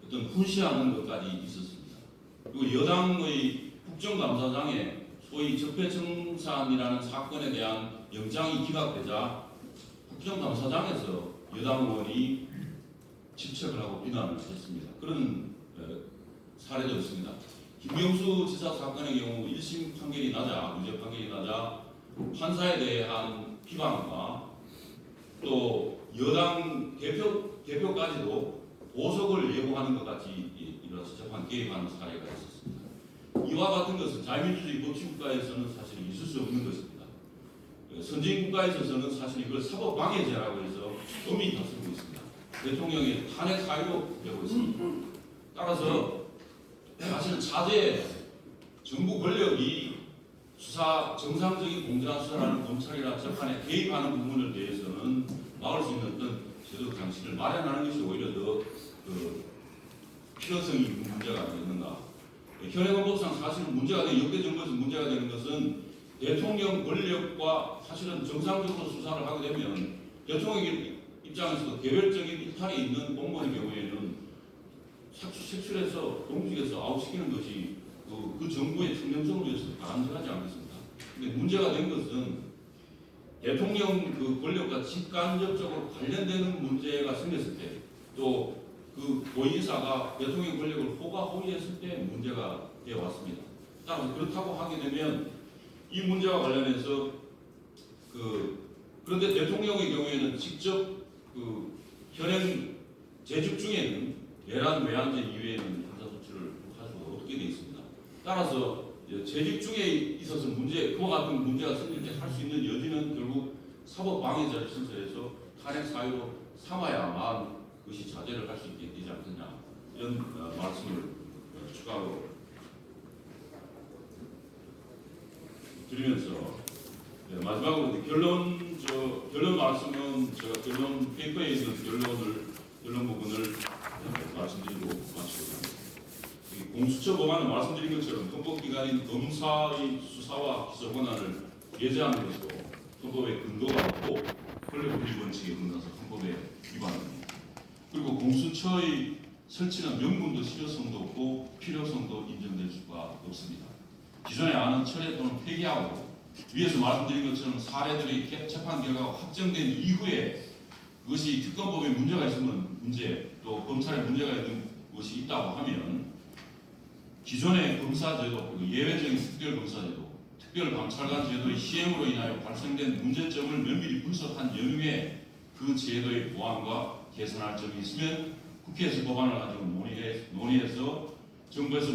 어떤 훈시하는 것까지 있었습니다. 그리고 여당의 국정감사장에 소위 적폐청산이라는 사건에 대한 영장이 기각되자 국정감사장에서 여당 의원이 질책을 하고 비난을 했습니다. 그런 사례도 있습니다. 김경수 지사 사건의 경우 1심 판결이 나자, 유죄 판결이 나자 판사에 대한 비방과 또 여당 대표까지도 보석을 예고하는 것 같이 이뤄서 재판 개입하는 사례가 있었습니다. 이와 같은 것은 자유민주주의 법치국가에서는 사실 있을 수 없는 것입니다. 선진 국가에 있어서는 사실 이걸 사법방해죄라고 해서 엄히 다스리고 있습니다. 대통령의 탄핵 사유로 되고 있습니다. 따라서 사실 정부 권력이 정상적인 공정한 수사라는 검찰이나 재판에 개입하는 부분에 대해서는 막을 수 있는 어떤 제도 장치를 마련하는 것이 오히려 더 필요성이 있는 문제가 아니겠는가. 현행헌법상 사실은 문제가 되는 역대 정부에서 문제가 되는 것은 대통령 권력과 사실은 정상적으로 수사를 하게 되면 대통령 입장에서도 개별적인 이탈이 있는 공무원의 경우에는 색출해서 공직에서 아웃시키는 것이 그 정부의 청렴성을 위해서 바람직하지 않겠습니다. 근데 문제가 된 것은 대통령 그 권력과 직간접적으로 관련되는 문제가 생겼을 때, 또 그 고위인사가 대통령 권력을 호가호위했을 때 문제가 되어 왔습니다. 따라서 그렇다고 하게 되면 이 문제와 관련해서 그런데 대통령의 경우에는 직접 그 현행 재직 중에는 내란 외환제 이외에는 형사소치를 할 수가 없게 되어 있습니다. 따라서 재직 중에 있어서 그와 같은 문제가 생길 때 할 수 있는 여지는 결국 사법방해죄를 신설해서 탄핵 사유로 삼아야만 그것이 자제를 할 수 있게 되지 않겠냐, 이런 말씀을 추가로 드리면서 마지막으로 결론 말씀은 제가 결론 페이퍼에 있는 결론 부분을 말씀드리고 마치겠습니다. 공수처 법안은 말씀드린 것처럼 헌법기관인 검사의 수사와 기소 권한을 예제하는 것으로 헌법에 근거가 없고 권력분리 원칙에 어긋나서 헌법에 위반합니다. 그리고 공수처의 설치는 명분도 실효성도 없고 필요성도 인정될 수가 없습니다. 기존의 안은 철회 또는 폐기하고 위에서 말씀드린 것처럼 사례들이 재판 결과가 확정된 이후에 그것이 특검법에 문제가 있으면 또 검찰에 문제가 있는 것이 있다고 하면 기존의 검사제도, 예외적인 특별검사제도, 특별감찰관 제도의 시행으로 인하여 발생된 문제점을 면밀히 분석한 연후에 그 제도의 보완과 개선할 점이 있으면 국회에서 법안을 가지고 논의해서 정부에서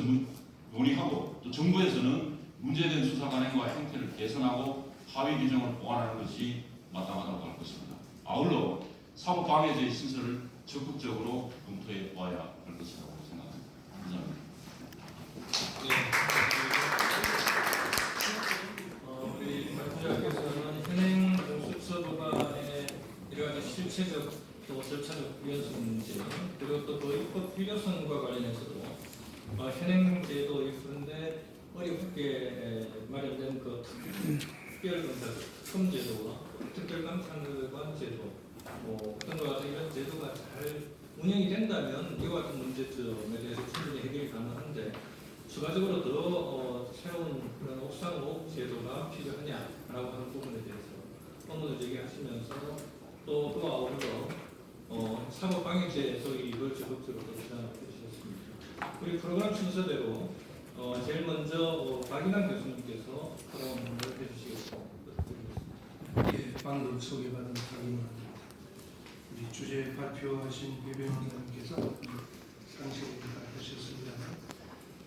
논의하고 또 정부에서는 문제된 수사 관행과 형태를 개선하고 하위 규정을 보완하는 것이 마땅하다고 할 것입니다. 아울러 사법방해죄의 신설을 적극적으로 검토해 보아야 할 것이라고 생각합니다. 감사합니다. 우리 박 부장께서는 현행 공수처 법안의 여러 가지 실체적 또 절차적 위헌성 문제, 그리고 또 그 입법 필요성과 관련해서도 현행 제도 그런데 어렵게 마련된 그 특별검사 특검 제도와 특별감찰관 제도 어떤 것 같은 이런 제도가 잘 운영이 된다면 이와 같은 문제점에 대해서 충분히 해결이 가능한데 추가적으로 더 새로운 그런 옥상호 제도가 필요하냐라고 하는 부분에 대해서 의문을 제기하시면서 또 그와 어울러 사법방해죄에서 이걸 적극적으로 제안해 주셨습니다. 우리 프로그램 순서대로 제일 먼저 박인환 교수님께서 프로그램을 해주시겠고 부탁드리겠습니다. 방금 소개받은 박인환입니다. 우리 주제 발표하신 배변호사님께서 상세히 발표하셨습니다만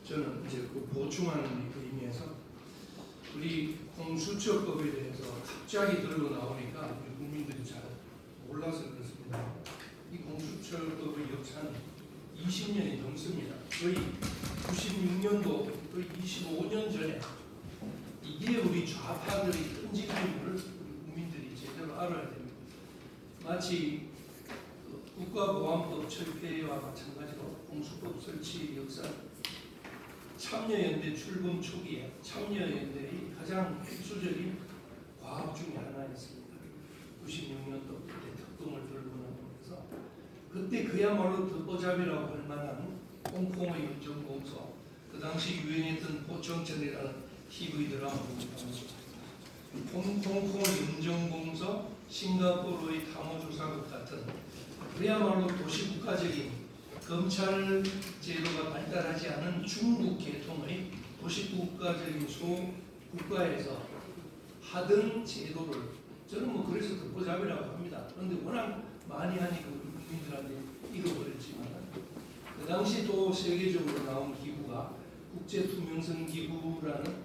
저는 이제 그 보충하는 의미에서 우리 공수처법에 대해서 갑자기 들고 나오니까 우리 국민들이 잘 몰라서 그렇습니다. 이 공수처법의 역사는 20년이 넘습니다. 거의 96년도 거의 25년 전에 이게 우리 좌파들이 끈질긴 걸 국민들이 제대로 알아야 됩니다. 마치 국가보안법 철폐와 마찬가지로 공수법 설치 역사 참여연대 출범 초기에 참여연대의 가장 필수적인 과업 중에 하나였습니다. 96년도 그때 특검을 들고 나오면서 그때 그야말로 듣보잡이라고 할 만한 홍콩의 연정공소, 그 당시 유행했던 포청천이라는 TV 드라마입니다. 홍콩의 연정공소, 싱가포르의 탐호조사국 같은 그야말로 도시국가적인 검찰 제도가 발달하지 않은 중국 계통의 도시국가적인 소국가에서 하던 제도를 저는 그래서 듣보잡이라고 합니다. 그런데 워낙 많이 하니까 국민들한테 잃어버렸지만 그 당시 또 세계적으로 나온 기구가 국제투명성 기구라는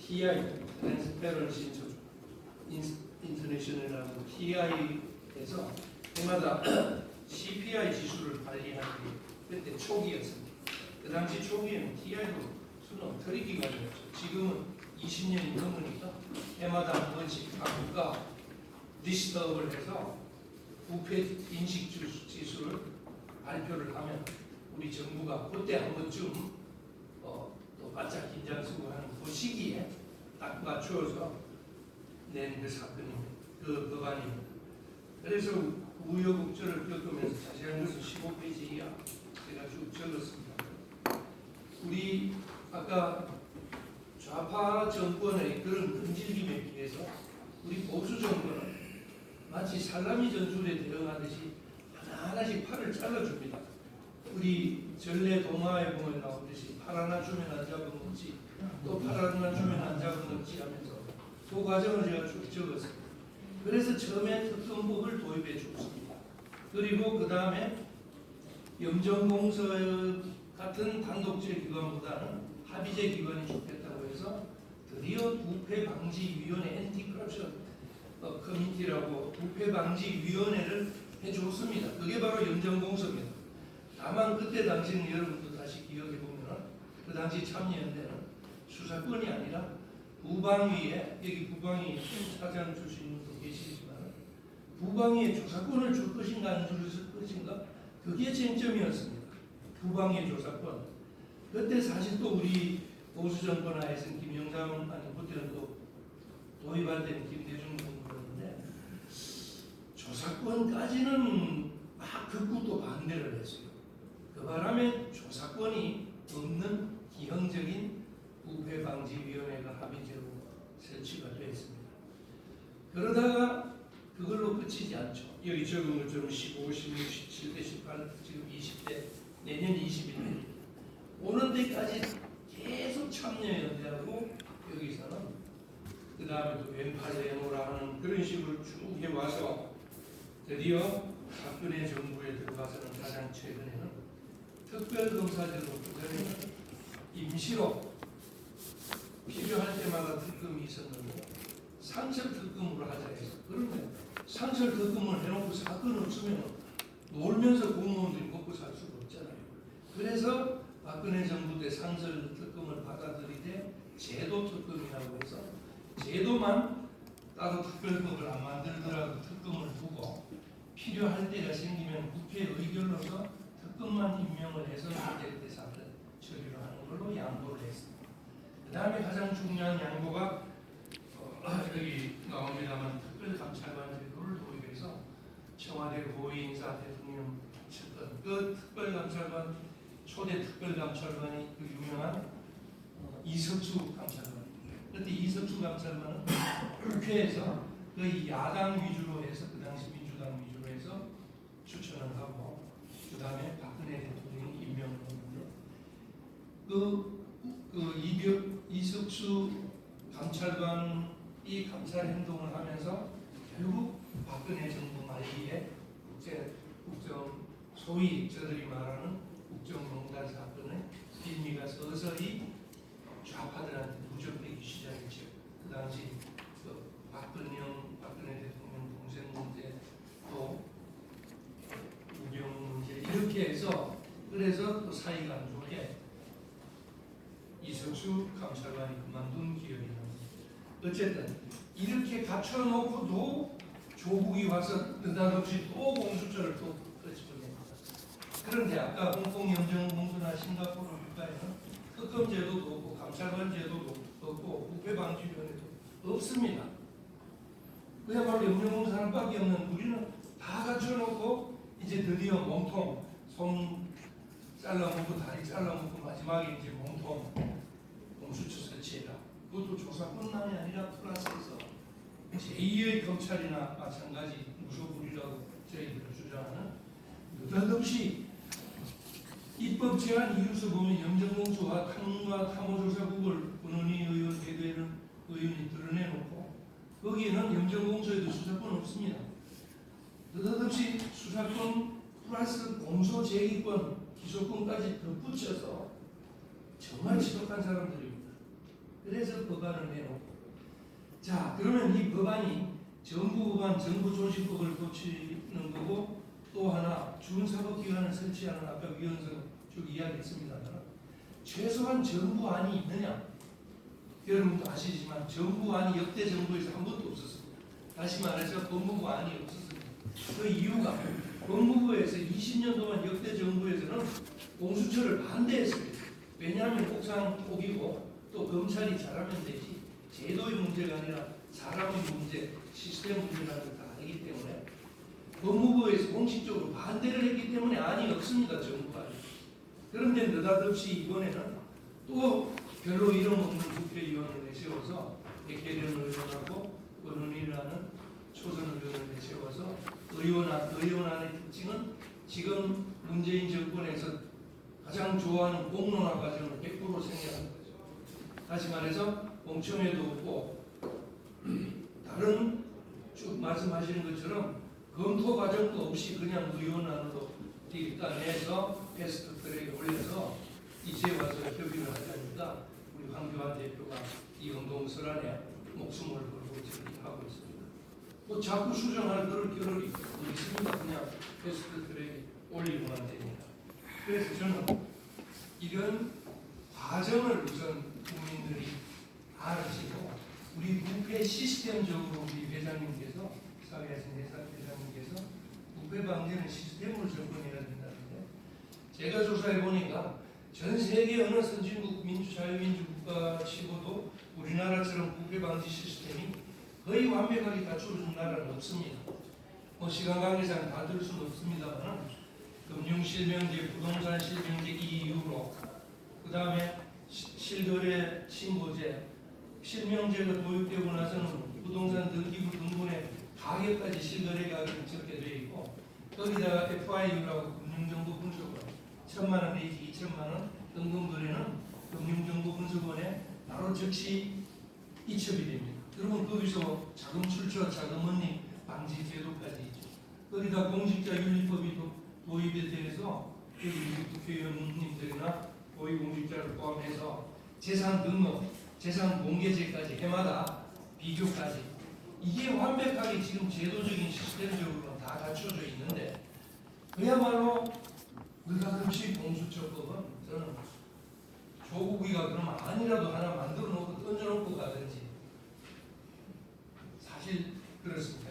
TI, Transparency International이라는 TI에서 해마다 CPI 지수를 관리하는 게 그때 초기였습니다. 그 당시 초기에는 TI도 수는 엉터리 기관이었죠. 지금은 20년이 넘으니까 해마다 한 번씩 각 국가 리스트업을 해서 부패 인식 지수를 발표를 하면 우리 정부가 그때 한 번쯤 또 바짝 긴장 쓰고 하는 그 시기에 딱 맞추어서 낸 그 사건입니다. 그 법안입니다. 그래서 우여곡절을 겪으면서 자세한 것은 15페이지 이하 제가 쭉 적었습니다. 우리 아까 좌파 정권의 그런 끈질김에 비해서 우리 보수 정권은 마치 살라미 전술에 대응하듯이 하나하나씩 팔을 잘라줍니다. 우리 전래 동화에 보면 나오듯이 팔 하나 주면 안 잡아먹지, 또 팔 하나 주면 안 잡아먹지 하면서 그 과정을 제가 쭉 적었습니다. 그래서 처음에 특검법을 도입해 줬습니다. 그리고 그 다음에 염정공서 같은 단독제 기관보다는 합의제 기관이 좋겠다고 해서 드디어 부패방지위원회 엔티커럽션 커미티라고 부패방지위원회를 해줬습니다. 그게 바로 염정공서입니다. 다만 그때 당시는 여러분도 다시 기억해 보면 그 당시 참여연대는 수사권이 아니라 부방위에, 여기 부방위 사장 출신 분도 계시지만 부방위에 조사권을 줄 것인가 안 줄 것인가 그게 쟁점이었습니다. 부방위 조사권. 그때 사실 또 우리 보수 정권 하에서는 김영삼 아니 그때는 또 도입할 때는 김대중 정부였는데 조사권까지는 막 극구 또 반대를 했어요. 그 바람에 조사권이 없는 기형적인 부패방지위원회가 합의제로 설치가 되었습니다. 그러다가 그걸로 끝이지 않죠. 여기 적은 것처럼 15, 16, 17대, 18, 지금 20대, 내년 21대 오는 데까지 계속 참여연대하고 여기서는 그 다음에 또 왼팔 내노라 하는 그런 식으로 쭉 해와서 드디어 박근혜 정부에 들어가서는 가장 최근에는 특별검사제도 그전에는 임시로 필요할 때마다 특검이 있었는데 상설 특검으로 하자 해서 그러면 상설 특검을 해놓고 사건 없으면 놀면서 공무원들이 먹고 살 수가 없잖아요. 그래서 박근혜 정부 때 상설 특검을 받아들이되 제도 특검이라고 해서 제도만 따로 특별법을 안 만들더라도 특검을 두고 필요할 때가 생기면 국회 의결로서 특검만 임명을 해서 그때 사건 처리를 하는 걸로 양보를 했습니다. 그 다음에 가장 중요한 양보가 여기 나옵니다만 특별감찰관 제도를 도입해서 청와대 고위 인사 대통령 측근 그 특별감찰관 초대 특별감찰관이 그 유명한 이석수 감찰관. 그때 이석수 감찰관은 국회에서 거의 야당 위주로 해서 그 당시 민주당 위주로 해서 추천을 하고 그 다음에 박근혜 대통령이 임명을 했는데 이석수 감찰관이 감찰 행동을 하면서 결국 박근혜 정부 말기에 국정 소위 저들이 말하는 국정농단 사건의 빌미가 서서히 좌파들한테 누적되기 시작했죠. 그 당시 박근혜 대통령 동생 문제 또 우병우 문제 이렇게 해서 그래서 또 사이가 안 좋게 이석수 감찰관이 그만둔 기억이 납니다. 어쨌든 이렇게 갖춰놓고도 조국이 와서 느닷없이 또 공수처를 또 끄집어냅니다. 그런데 아까 홍콩 염정공소나 싱가포르 국가에는 특검 제도도 없고 감찰관 제도도 없고 부패방지위원회도 없습니다. 그야말로 염정공소 하나밖에 없는 우리는 다 갖춰놓고 이제 드디어 몸통 손 잘라먹고 다리 잘라먹고 마지막에 이제 몸통 공수처 설치해라. 그것도 조사뿐만이 아니라 플러스해서 제2의 검찰이나 마찬가지 무소불위라고 저희들 주장하는 느닷없이 입법 제한 이유서 보면 염정공소와 탐과 탐호조사국을 권은희 의원 대대는 의원이 드러내놓고 거기에는 염정공소에도 수사권 없습니다. 느닷없이 수사권 플러스 공소 제기권 기소권까지 덧붙여서 정말 지독한 사람들입니다. 그래서 법안을 내놓고 자 그러면 이 법안이 정부법안 정부조직법을 고치는 거고 또 하나 준사법기관을 설치하는 아까 위원장 쭉 이야기했습니다만 최소한 정부안이 있느냐 여러분도 아시지만 정부안이 역대 정부에서 한 번도 없었습니다. 다시 말해서 법무부 안이 없었습니다. 그 이유가 법무부에서 20년 동안 역대 정부에서는 공수처를 반대했습니다. 왜냐하면 옥상 폭이고 또 검찰이 잘하면 되지 제도의 문제가 아니라 사람의 문제, 시스템 문제라는 걸 다 알기 때문에 법무부에서 공식적으로 반대를 했기 때문에 안이 없습니다. 정부가. 그런데 느닷없이 이번에는 또 별로 이름 없는 국회의원을 내세워서 백혜련 의원하고 권은희라는 초선 의원을 내세워서 의원안의 특징은 지금 문재인 정권에서 가장 좋아하는 공론화 과정을 100% 생략하는 거죠. 다시 말해서 공청회도 없고 다른 쭉 말씀하시는 것처럼 검토 과정도 없이 그냥 의원안으로 일단 내서 패스트트랙에 올려서 이제 와서 협의를 하자니까 우리 황교안 대표가 이 운동설안에 목숨을 걸고 저렇게 하고 있습니다. 뭐 자꾸 수정할 겨를이 있습니다. 그냥 패스트트랙에 올리고만 됩니다. 그래서 저는 이런 과정을 우선 국민들이 알으시고 우리 부패 시스템적으로 우리 회장님께서 사회에서 회장님께서 부패 방지는 시스템으로 접근해야 된다는데 제가 조사해 보니까 전 세계 어느 선진국 자유민주 국가 치고도 우리나라처럼 부패 방지 시스템이 거의 완벽하게 갖춰진 나라는 없습니다. 뭐 시간 관계상 다 들 수는 없습니다만 금융실명제, 부동산 실명제 이유로 그 다음에 실거래 신고제, 실명제가 도입되고 나서는 부동산 등기부 등본에 가격까지 실거래 가격이 적게 되어 있고 거기다가 FIU라고 금융정보분석원 1,000만 원 내지 2,000만 원 등등거래는 금융정보분석원에 바로 즉시 이첩이 됩니다. 그러면 거기서 자금 출처, 자금 언입 방지 제도까지 있죠. 거기다 공직자윤리법이 도입에 대해서 국회의원님들이나 고위공직자를 포함해서 재산 등록, 재산 공개제까지 해마다 비교까지 이게 완벽하게 지금 제도적인 시스템적으로 다 갖춰져 있는데 그야말로 느닷없이 공수처법은 저는 조국이가 그러면 안이라도 하나 만들어 놓고 던져놓고 가든지 사실 그렇습니다.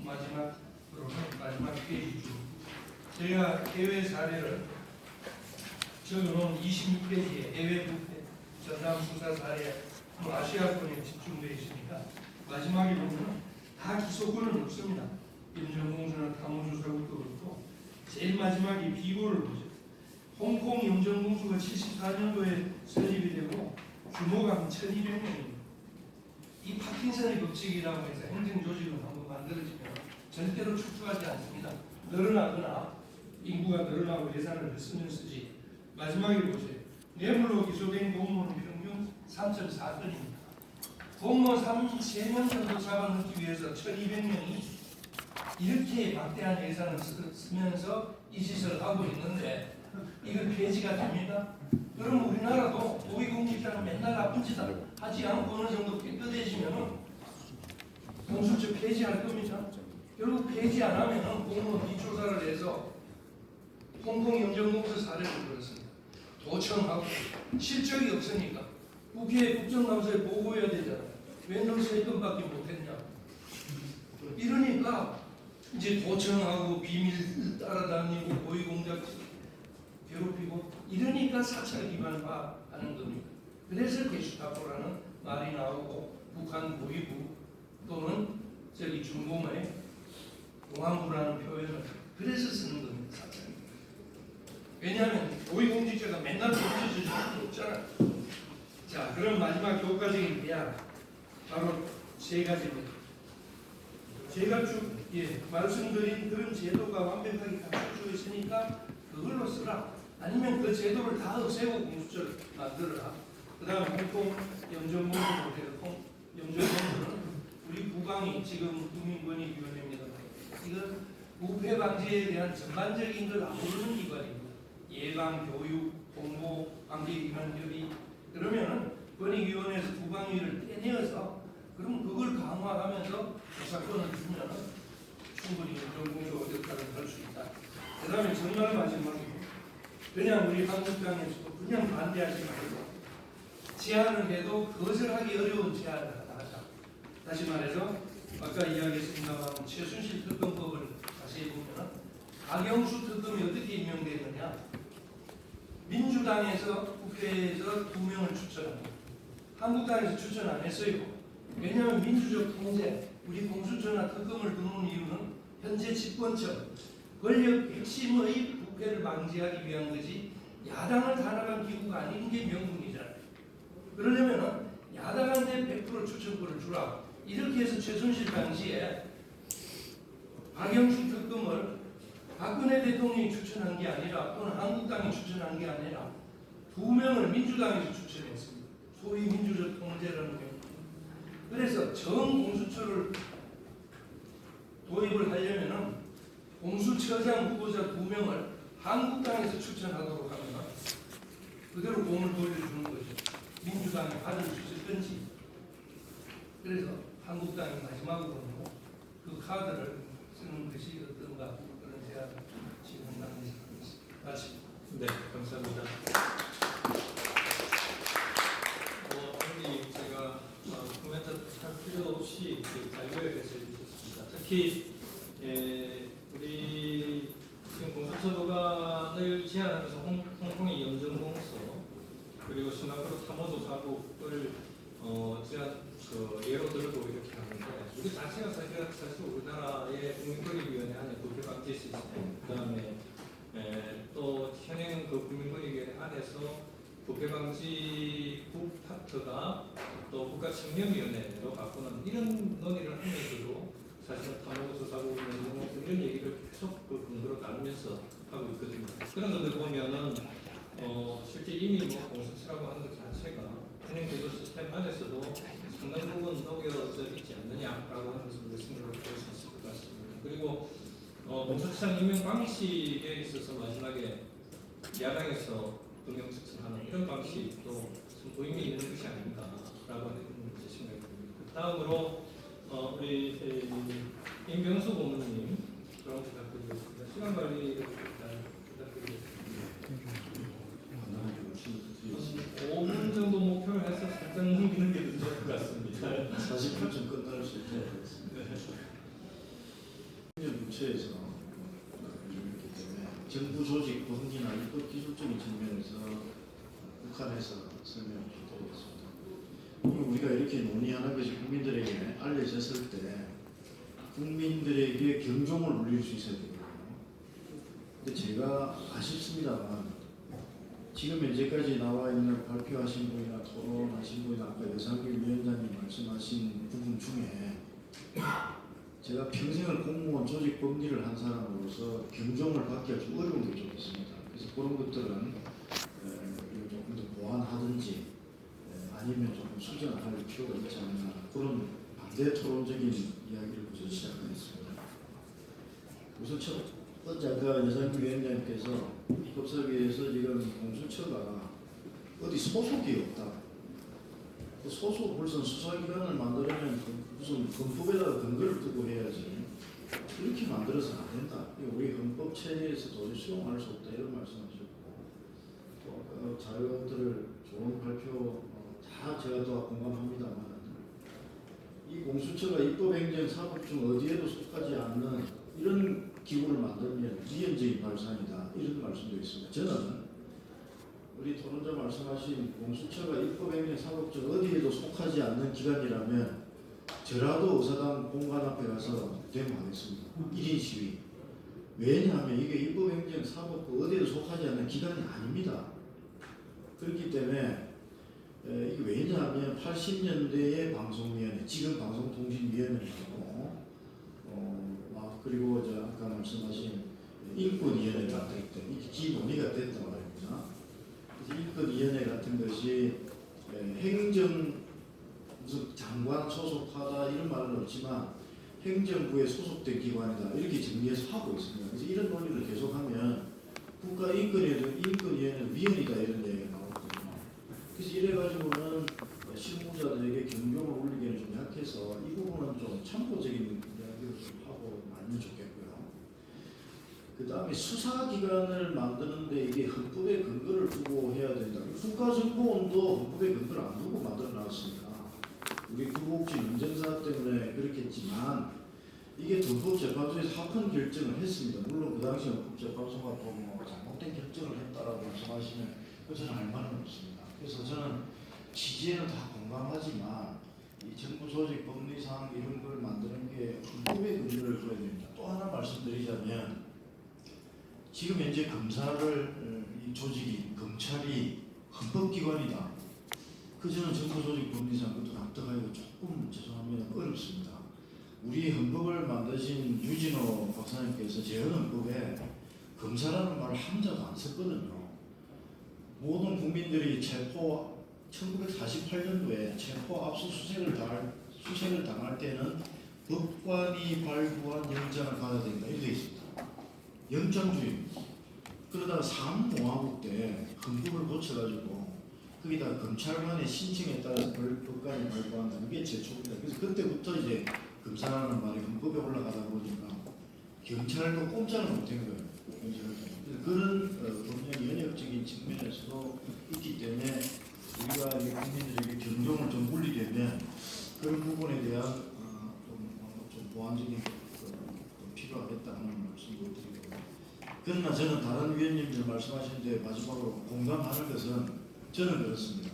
마지막 페이지 중 제가 해외 사례를 적어놓은 26페이지에 해외 부패 전담 수사 사례 아시아권에 집중되어 있습니다. 마지막에 보면 다 기소권은 없습니다. 염전공수나 탐호조사국도 그렇고 제일 마지막에 비고를 보죠. 홍콩 염전공수가 74년도에 설립이 되고 규모가 한 1200명입니다. 이 파킨슨의 법칙이라고 해서 행정조직을 한번 만들어지면 절대로 축소하지 않습니다. 늘어나거나 인구가 늘어나고 예산을 쓰면 쓰지. 마지막에 보세요. 뇌물로 기소된 공무원은 평균 3.4건입니다. 공무원 3명 정도 잡아넣기 위해서 1200명이 이렇게 막대한 예산을 쓰면서 이 짓을 하고 있는데 이거 폐지가 됩니다. 그럼 우리나라도 고위공직자는 맨날 나쁜 짓 하지 않고 어느 정도 깨끗해지면 공수처 폐지할 겁니다. 결국 폐지 안 하면 공무원 뒷조사를 해서 홍콩 염전공수 사례를 들었습니다. 도청하고 실적이 없으니까 국회에 국정감사에 보고해야 되잖아요. 왜 너 세금밖에 못했냐. 이러니까 이제 도청하고 비밀 따라다니고 고위공작 괴롭히고 이러니까 사찰 기반화하는 겁니다. 그래서 게슈타포라는 말이 나오고 북한 고위부 또는 저기 중공의 공안부라는 표현을 그래서 쓰는 겁니다. 사찰. 왜냐하면 고위공직자가 맨날 politici를 수는 없잖아요. 자, 그럼 마지막 교과적인 대안 바로 세 가지입니다. 제가 쭉 말씀드린 그런 제도가 완벽하게 갖춰져 있으니까 그걸로 쓰라. 아니면 그 제도를 다 없애고 공수처를 만들어라. 그 다음 홍콩 염전공수 모델, 염전공수는 우리 국방이 지금 국민권익위원회입니다. 이건 부패 방지에 대한 전반적인 걸 아우르는 기관입니다. 예방, 교육, 공보, 관계기관 협의. 그러면은 권익위원회에서 국방위를 떼내어서 그럼 그걸 강화하면서 조사권을 주면 충분히 염전공수 역할을 할 수 있다. 그 다음에 정말 마지막으로 그냥 우리 한국당에서도 그냥 반대하지 말고 제안을 해도 거절하기 어려운 제안을 하자. 다시 말해서 아까 이야기했습니다만 최순실 특검법을 자세히 보면 박영수 특검이 어떻게 임명되느냐. 민주당에서 국회에서 2명을 추천합니다. 한국당에서 추천 안 했어요. 왜냐하면 민주적 통제, 우리 공수처나 특검을 두는 이유는 현재 집권층, 권력 핵심의 부패를 방지하기 위한 거지 야당을 단합한 기구가 아닌 게 명분이잖아요. 그러려면 야당한테 100% 추천권을 주라. 이렇게 해서 최순실 당시에 박영수 특검을 박근혜 대통령이 추천한 게 아니라 또는 한국당이 추천한 게 아니라 2명을 민주당에서 추천했습니다. 소위 민주적 통제라는 게. 그래서 정 공수처를 도입을 하려면은 공수처장 후보자 2명을 한국당에서 추천하도록 하면 그대로 공을 돌려주는 거죠. 민주당이 받을 수 있을 건지. 그래서 한국당이 마지막으로는 그 카드를 쓰는 것이 어떤가 그런 제안을 지금 당에서 마칩니다. 네, 감사합니다. 오늘 제가 코멘트 할 필요 없이 잘 요약해서 해주셨습니다. 특히 우리 지금 공수처도관을 제안하면서 홍콩의 영정공서 그리고 싱가포르 탐호도 자국을 예로 들고 이렇게 하는데 우리 자체가 사실 우리나라의 국민권익위원회 안에 부패방지 시스템, 그다음에 또 현행 그 국민권익위원회 안에서 부패방지 국파트가 또 국가청렴위원회로 바꾸는 이런 논의를 하면서도 사실은 탐호도 자국 이런 얘기를 계속 그 근거로 다루면서 하고 있거든요. 그런 것들 보면은 실제 이미 공수처라고 하는 것 자체가 현행 제도 시스템 안에서도 상당 부분 녹여져 있지 않느냐라고 하는 것을 생각을 할 수 있을 것 같습니다. 그리고 공수처장 임명 방식에 있어서 마지막에 야당에서 동영 추천하는 이런 방식도 좀 의미 있는 것이 아닌가라고 하는 생각이 듭니다. 다음으로 우리 임병수 고문님 그런 부탁드리겠습니다. 시간 관리를 부탁드리겠습니다. 5분 정도 목표를 해서 살짝 넘기는 게 늦을 것 같습니다. 40분쯤 끝날 수 있도록 하겠습니다. 부처에서 이루기 때문에 정부 조직 범기나 입법 기술적인 측면에서 북한에서 설명을 드리겠습니다. 우리가 이렇게 논의하는 것이 국민들에게 알려졌을 때 국민들에게 경종을 울릴 수 있어야 되거든요. 근데 제가 아쉽습니다만 지금 현재까지 나와 있는 발표하신 분이나 토론하신 분이나 아까 여상규 위원장님 말씀하신 부분 중에 제가 평생을 공무원 조직 법리를 한 사람으로서 경종을 받기가 좀 어려운 게 좀 있습니다. 그래서 그런 것들은 조금 더 보완하든지 아니면 조금 수정할 필요가 있지 않나 그런 반대 토론적인 이야기를 먼저 시작하겠습니다. 우선 첫 번째 아까 여상규 위원장님께서 입법사위에서 지금 공수처가 어디 소속이 없다. 그 소속 벌써 수사기관을 만들려면 무슨 헌법에다가 근거를 두고 해야지. 이렇게 만들어서는 안 된다. 우리 헌법 체계에서 도저히 수용할 수 없다 이런 말씀하셨고 또 자료들을 좋은 발표 다 제가 또 공감합니다만 이 공수처가 입법행정 사법 중 어디에도 속하지 않는 이런 기구를 만들면 위헌적인 발상이다 이런 말씀도 있습니다. 저는 우리 토론자 말씀하신 공수처가 입법행정 사법 중 어디에도 속하지 않는 기관이라면 저라도 의사당 본관 앞에 가서 데모하겠습니다. 1인 시위. 왜냐하면 이게 입법행정 사법부 어디에도 속하지 않는 기관이 아닙니다. 그렇기 때문에 이게 왜냐하면 80년대의 방송위원회, 지금 방송통신위원회하고 그리고 아까 말씀하신 인권위원회 같은 때 이게 논의가 됐단 말입니다. 그래서 인권위원회 같은 것이 행정 무슨 장관 소속하다 이런 말은 없지만 행정부에 소속된 기관이다 이렇게 정리해서 하고 있습니다. 그래서 이런 논의를 계속하면 인권위원회는 위헌이다 이런 얘기가 나오거든요. 그래서 이래가지고는 실무자들에게 경종을 울리기에는 좀 약해서 이 부분은 좀 참고적인 이야기를 좀 하고 말면 좋겠고요. 그 다음에 수사기관을 만드는데 이게 헌법의 근거를 두고 해야 된다. 국가정보원도 헌법의 근거를 안 두고 만들어 놨습니다. 우리 구국지 민정사 때문에 그렇겠지만 이게 더 헌법재판소에서 합헌 결정을 했습니다. 물론 그 당시 헌법재판소가 뭐 잘못된 결정을 했다라고 말씀하시면 저는 할 말은 없습니다. 그래서 저는 취지에는 다 공감하지만 이 정부 조직 법리상 이런 걸 만드는 게 헌법의 근거를 둬야 됩니다. 또 하나 말씀드리자면 지금 현재 검사를 이 조직이 검찰이 헌법기관이다. 그 저는 정부 조직 법리상 그것도 납득하기가 조금 죄송하면 어렵습니다. 우리 헌법을 만드신 유진호 박사님께서 재헌헌법에 검사라는 말을 한 자도 안 썼거든요. 모든 국민들이 1948년도에 체포 압수수색을 당할 때는 법관이 발부한 영장을 받아야 된다. 이렇게 되어 있습니다. 영장주의입니다. 그러다가 사무모하국 때 헌법을 고쳐가지고 거기다 검찰관의 신청에 따라서 법관이 발부한다. 이게 제초입니다. 그래서 그때부터 이제 검사라는 말이 헌법에 올라가다 보니까 경찰도 꼼짝을 못한 거예요. 그런 법령 연역적인 측면에서도 있기 때문에 우리가 국민들에게 경종을 좀 울리려면 그런 부분에 대한 좀 보완적인 필요하겠다 하는 말씀을 드리고, 그러나 저는 다른 위원님들 말씀하시는데 마지막으로 공감하는 것은 저는 그렇습니다.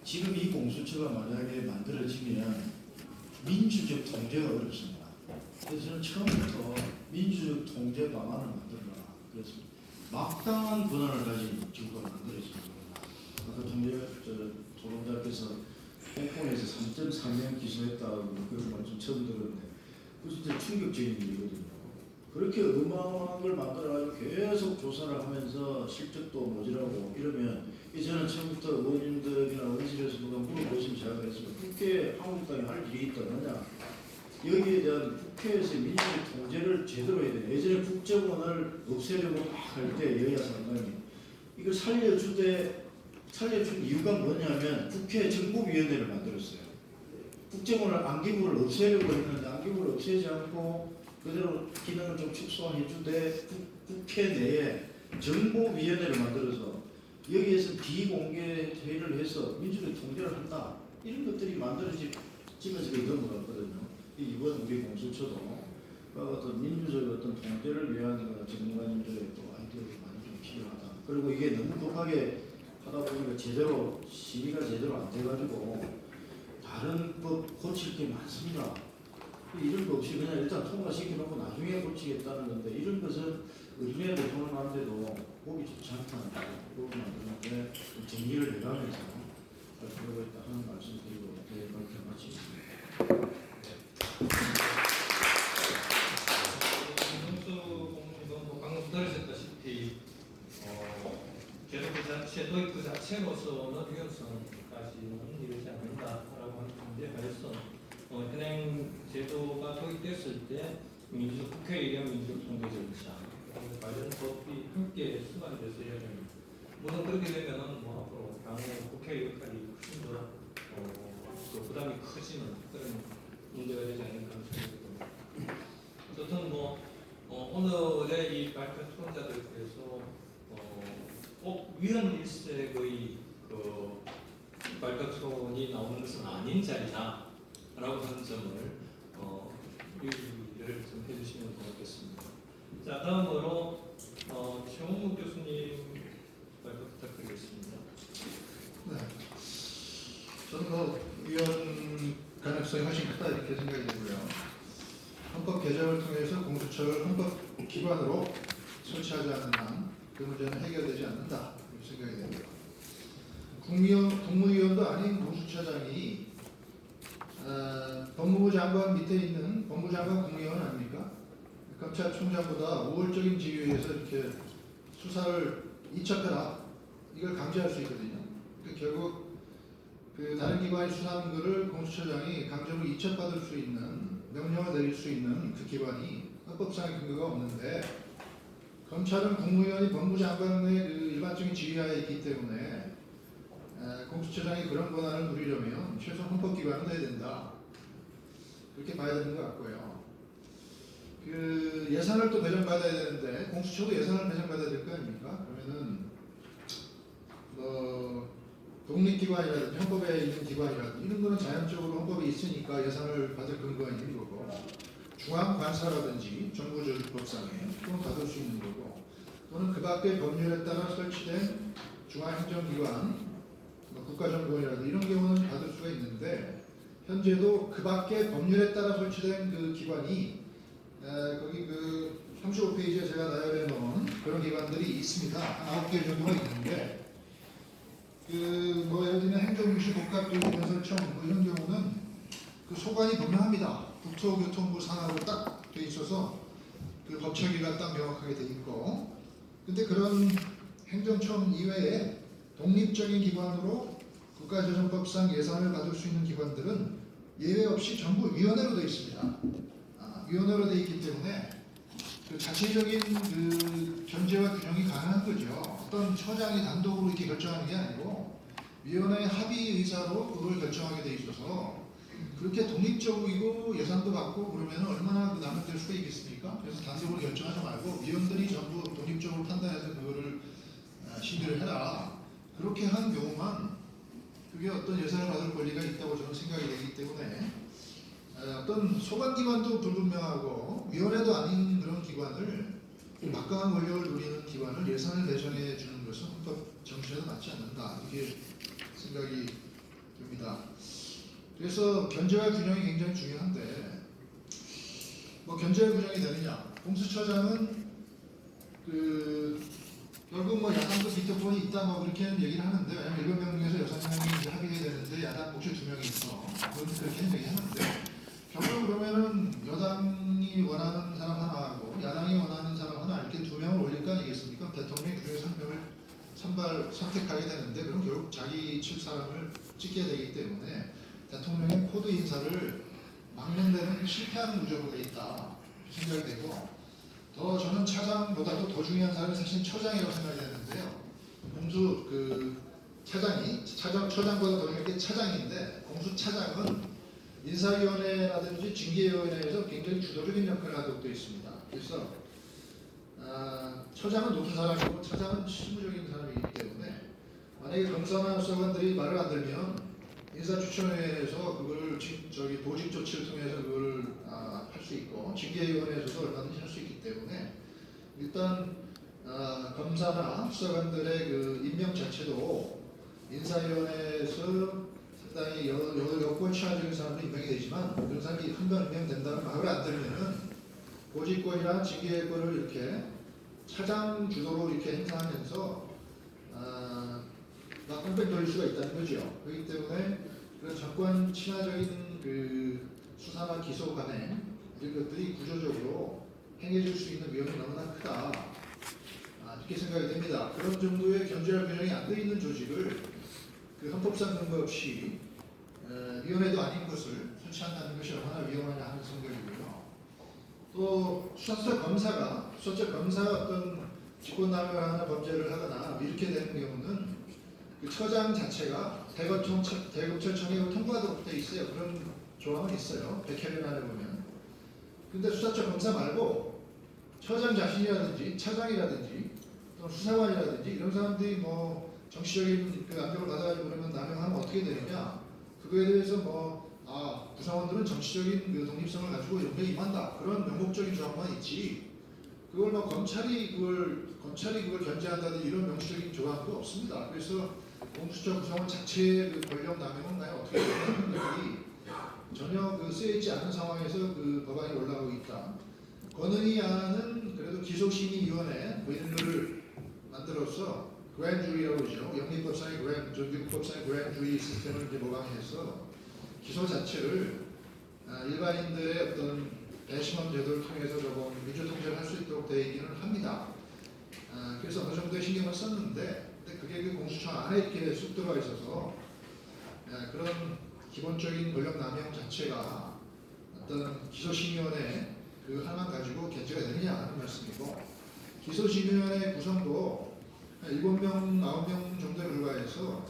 지금 이 공수처가 만약에 만들어지면 민주적 통제가 어렵습니다. 그래서 저는 처음부터 민주적 통제 방안을 만들어라 그랬습니다. 마땅한 권한을 가진 정부가 만들어집니다. 아까 조동자께서 홍콩에서 3.3명 기소했다고 그런 말씀 처음 들었는데 그것은 진짜 충격적인 일이거든요. 그렇게 어마어마한 걸 만들어가지고 계속 조사를 하면서 실적도 모자라고 이러면 저는 처음부터 의원님들이나 의원실에서 누가 물어보시면 제가 그랬습니다. 국회 한국당이 할 일이 있다느냐. 여기에 대한 국회에서 민주적 통제를 제대로 해야 돼요. 예전에 국정원을 없애려고 막 할 때 여야 상당히 이걸 살려준 이유가 뭐냐면 국회 정보위원회를 만들었어요. 국정원을 안기부를 없애려고 했는데 안기부를 없애지 않고 그대로 기능을 좀 축소해 주되 국회 내에 정보위원회를 만들어서 여기에서 비공개 회의를 해서 민주적 통제를 한다. 이런 것들이 만들어지면서 넘어갔거든요. 이번 우리 공수처도 어떤 민주적 어떤 통제를 위한 전문가님들의 또 아이디어가 많이 좀 필요하다. 그리고 이게 너무 급하게 하다 보니까 제대로 심의가 제대로 안 돼가지고 다른 법 고칠 게 많습니다. 이런 거 없이 그냥 일단 통과시켜놓고 나중에 고치겠다는 건데 이런 것은 의뢰 대통령 하는데도 보기 좋지 않다는 법을 만드는데 정리를 해가면서 그러고 있다 하는 말씀 드리고 그렇게 마치겠습니다. 방금 들으셨다시피 도입 그 자체로서는 위헌성까지는 이르지 않는다라고 하는 문제하에서 현행 제도가 도입됐을 때 민주적 국회에 의한 민주적 통제 절차 관련 법이 함께 수반이 돼서 해야 됩니다. 물론 그렇게 되면은 앞으로 향후 국회 역할이 훨씬 더 부담이 커지는 그런 문제가 되지 않을까 생각합니다. 어쨌든 오늘의 이 발표 토론자들께서 꼭 위헌 일색의 그 발표 토론이 나오는 것은 아닌 자리다라고 하는 점을 유의를 좀 해주시면 고맙겠습니다. 자, 다음으로 최홍묵 교수님 발표 부탁드리겠습니다. 네, 저는 위헌 가능성이 훨씬 크다 이렇게 생각이 되고요. 헌법 개정을 통해서 공수처를 헌법 기관으로 설치하지 않는 한 그 문제는 해결되지 않는다 이렇게 생각이 됩니다. 국무위원도 아닌 공수처장이 법무부 장관 밑에 있는 법무장관 국무위원 아닙니까? 검찰총장보다 우월적인 지위에서 이렇게 수사를 이첩해라 이걸 강제할 수 있거든요. 결국 그 다른 기관이 수사하는 것을 공수처장이 강제로 이첩받을 수 있는 명령을 내릴 수 있는 그 기관이 헌법상의 근거가 없는데 검찰은 국무위원이 법무장관의 그 일반적인 지휘하에 있기 때문에 공수처장이 그런 권한을 누리려면 최소 헌법기관은 돼야 된다. 그렇게 봐야 되는 것 같고요. 그 예산을 또 배정받아야 되는데 공수처도 예산을 배정받아야 될 거 아닙니까? 그러면은 독립기관이라든지 헌법에 있는 기관이라든지 이런 거는 자연적으로 헌법에 있으니까 예산을 받을 근거가 있는 거고 중앙관사라든지 정부조직법상에 또는 받을 수 있는 거고, 또는 그 밖의 법률에 따라 설치된 중앙행정기관, 국가정보원이라든지 이런 경우는 받을 수가 있는데, 현재도 그 밖의 법률에 따라 설치된 그 기관이 거기 그 35페이지에 제가 나열해 놓은 그런 기관들이 있습니다. 한 9개 정도가 있는데, 뭐 예를 들면 행정부시 복합도시건설청 뭐 이런 경우는 그 소관이 분명합니다. 국토교통부 산하로 딱 돼 있어서 그 법처리가 딱 명확하게 돼 있고, 근데 그런 행정청 이외에 독립적인 기관으로 국가재정법상 예산을 받을 수 있는 기관들은 예외 없이 전부 위원회로 되어 있습니다. 위원회로 되어 있기 때문에 그 자체적인 그 견제와 균형이 가능한 거죠. 어떤 처장이 단독으로 이렇게 결정하는 게 아니고 위원회 합의 의사로 그걸 결정하게 돼 있어서, 그렇게 독립적이고 예산도 받고 그러면 얼마나 그 남용될 수가 있겠습니까? 그래서 단독으로 결정하지 말고 위원들이 전부 독립적으로 판단해서 그거를 심의를 해라. 그렇게 한 경우만 그게 어떤 예산을 받을 권리가 있다고 저는 생각이 되기 때문에, 어떤 소관기관도 불분명하고 위원회도 아닌 그런 기관을, 막강한 권력을 누리는 기관을 예산을 배정해 주는 것은 헌법 정신에도 맞지 않는다, 이렇게 생각이 듭니다. 그래서 견제와 균형이 굉장히 중요한데, 뭐 견제와 균형이 되느냐? 공수처장은 결국 뭐 야당도 비토폰이 있다 뭐 그렇게는 얘기를 하는데, 왜냐면 7명 중에서 6명이 이제 합의해야 되는데 야당 목표 2명이 있어. 그건 그렇게 얘기하는데, 결국 그러면은 여당이 원하는 사람 하나하고 야당이 원하는 사람 하나 이렇게 2명을 올릴 거 아니겠습니까? 대통령이 그 중에서 1명을 선택하게 되는데, 그럼 결국 자기 칠 사람을 찍게 되기 때문에 대통령의 코드 인사를 막는 데는 실패하는 구조로 돼 있다 생각이 되고, 더 저는 차장보다도 더 중요한 사람이 사실 처장이라고 생각이 되는데요. 공수 처장보다 더 중요한 게 차장인데, 공수차장은 인사위원회라든지 징계위원회에서 굉장히 주도적인 역할을 하도록 되어 있습니다. 그래서 처장은 높은 사람이고 차장은 실무적인 사람이기 때문에, 만약에 검사나 수사관들이 말을 안 들면 인사추천회에서 그걸 보직 조치를 통해서 그걸 할 수 있고, 징계위원회에서도 얼마든지 할 수 있기 때문에, 일단 검사나 수사관들의 그 임명 자체도 인사위원회에서 상당히 여권 취하적인 사람도 임명이 되지만, 그런 사람이 한 번 임명된다는 말을 안 들면은 보직권이나 징계권을 이렇게 차장 주도로 이렇게 행사하면서 뺑뺑 돌릴 수가 있다는 거죠. 그렇기 때문에 그 정권 친화적인 그 수사나 기소 간에 이런 것들이 구조적으로 행해질 수 있는 위험이 너무나 크다, 이렇게 생각이 됩니다. 그런 정도의 견제와 균형이 안 돼 있는 조직을 그 헌법상 근거 없이 위원회도 아닌 것을 설치한다는 것이 얼마나 위험하냐 하는 생각이고요. 또 수사처 검사가 어떤 직권남용을 하는 범죄를 하거나 이렇게 되는 경우는 그 처장 자체가 대검찰청에 통과하도록 되어 있어요. 그런 조항은 있어요. 백혈련 안에 보면. 근데 수사처 검사 말고 처장 자신이라든지 차장이라든지 또 수사관이라든지 이런 사람들이 뭐 정치적인 그 압력을 받아가지고 그러면 남용하면 어떻게 되느냐? 그거에 대해서 구성원들은 정치적인 그 독립성을 가지고 연구에 임한다, 그런 명목적인 조항만 있지, 그걸 뭐 검찰이 그걸 견제한다든지 이런 명시적인 조항도 없습니다. 그래서 공수처 구성원 자체의 그 권력 남용은 과연 어떻게 되는 것들이 전혀 그 쓰여있지 않은 상황에서 그 법안이 올라오고 있다. 권은희 안은 그래도 기소심의위원회 뭐 이런 거를 만들어서 그랜주리라고 그러죠. 영미법상의 미국법상의 그랜주리 시스템을 이제 모방해서 기소 자체를 일반인들의 어떤 배심원 제도를 통해서 조금 민주통제를 할 수 있도록 되어 있기는 합니다. 그래서 어느 정도의 신경을 썼는데, 근데 그게 그 공수처 안에 이렇게 쑥 들어가 있어서 그런 기본적인 권력 남용 자체가 어떤 기소심의위원회 그 하나만 가지고 견제가 되느냐 하는 말씀이고, 기소심의위원회 구성도 7명, 9명 정도에 불과해서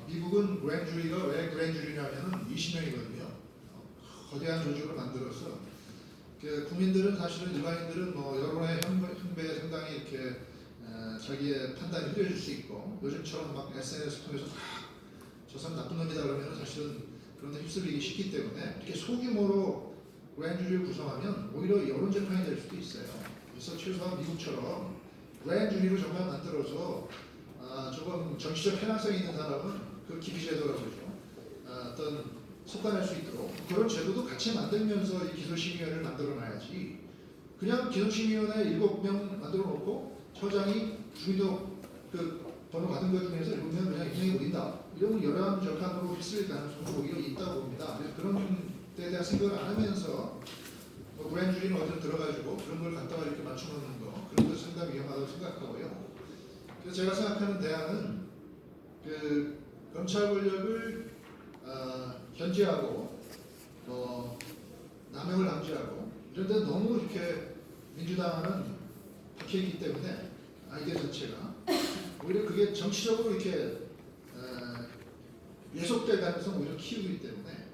미국은 그랜주리가 왜 그랜주리냐면 20명이거든요. 거대한 조직을 만들어서 국민들은 사실은 일반인들은 뭐 여론의 형배에 상당히 이렇게 자기의 판단이 흐려질 수 있고, 요즘처럼 막 SNS 통해서 저 사람 나쁜 놈이다 그러면 사실은 그런 데 휩쓸리기 쉽기 때문에 이렇게 소규모로 그랜 주리를 구성하면 오히려 여론 재판이 될 수도 있어요. 그래서 최소한 미국처럼 그랜 주리를 정말 만들어서 조금 정치적 편향성이 있는 사람은 그 기피 제도라고 그러죠. 어떤 속아낼 수 있도록 그런 제도도 같이 만들면서 이 기소심의위원회를 만들어놔야지 그냥 기소심의위원회 7명 만들어 놓고 처장이 주기도 그 번호 받은 것 중에서 7명 그냥 임명해 버린다. 이러면 여러 절판으로 휩쓸릴 가능성도 오히려 있다고 봅니다. 그래서 그런 데 대한 생각을 안 하면서 뭐 그랜 주리는 어디로 들어가지고 그런 걸 갖다가 이렇게 맞춰놓는 거 그런 거 상당히 위험하다고 생각하고요. 그래서 제가 생각하는 대안은 그 검찰 권력을 견제하고 남용을 방지하고 이런 데 너무 이렇게 민주당은 박혀있기 때문에 아이디어 자체가 오히려 그게 정치적으로 이렇게 예속될 가능성을 오히려 키우기 때문에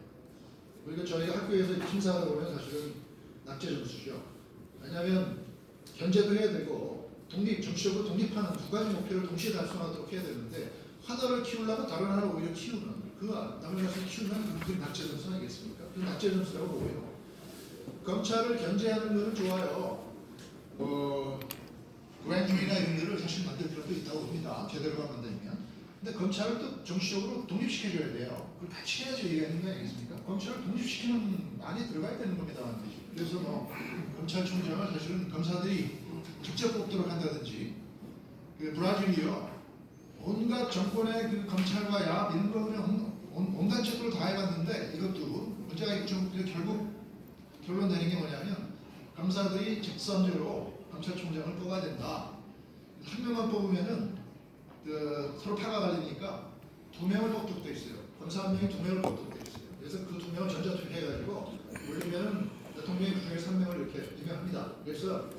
우리가 저희가 학교에서 심사하다 보면 사실은 낙제 점수죠. 왜냐하면 견제도 해야 되고 정치적으로 독립하는 두 가지 목표를 동시에 달성하도록 해야 되는데 하나를 키우려면 다른 하나를 오히려 키우는 남의 것을 키우면 그게 낙제 점수 아니겠습니까? 그 낙제 점수라고 보고요. 검찰을 견제하는 것은 좋아요. 그랜 주리나 이런 데를 사실 만들 필요도 있다고 봅니다. 제대로만 만들면. 근데 검찰을 또 정치적으로 독립시켜줘야 돼요. 그걸 같이 해야지 얘기하는 거 아니겠습니까? 검찰을 독립시키는 안에 들어가야 되는 겁니다. 그래서 뭐 검찰총장을 사실은 검사들이 직접 뽑도록 한다든지 그 브라질이요. 온갖 정권의 그 검찰과 야합 이런 거 그냥 온갖 제도를 다 해봤는데 이것도 문제가 있고 좀 결국 결론 내린 게 뭐냐면 검사들이 직선제로 검찰총장을 뽑아야 된다. 한 명만 뽑으면은 서로 파가 갈리니까 2명을 뽑도록 돼 있어요. 검사 한 명이 2명을 뽑도록 돼 있어요. 그래서 그 2명을 전자투표해가지고 올리면은 대통령이 그 중에 3명을 이렇게 임명합니다. 그래서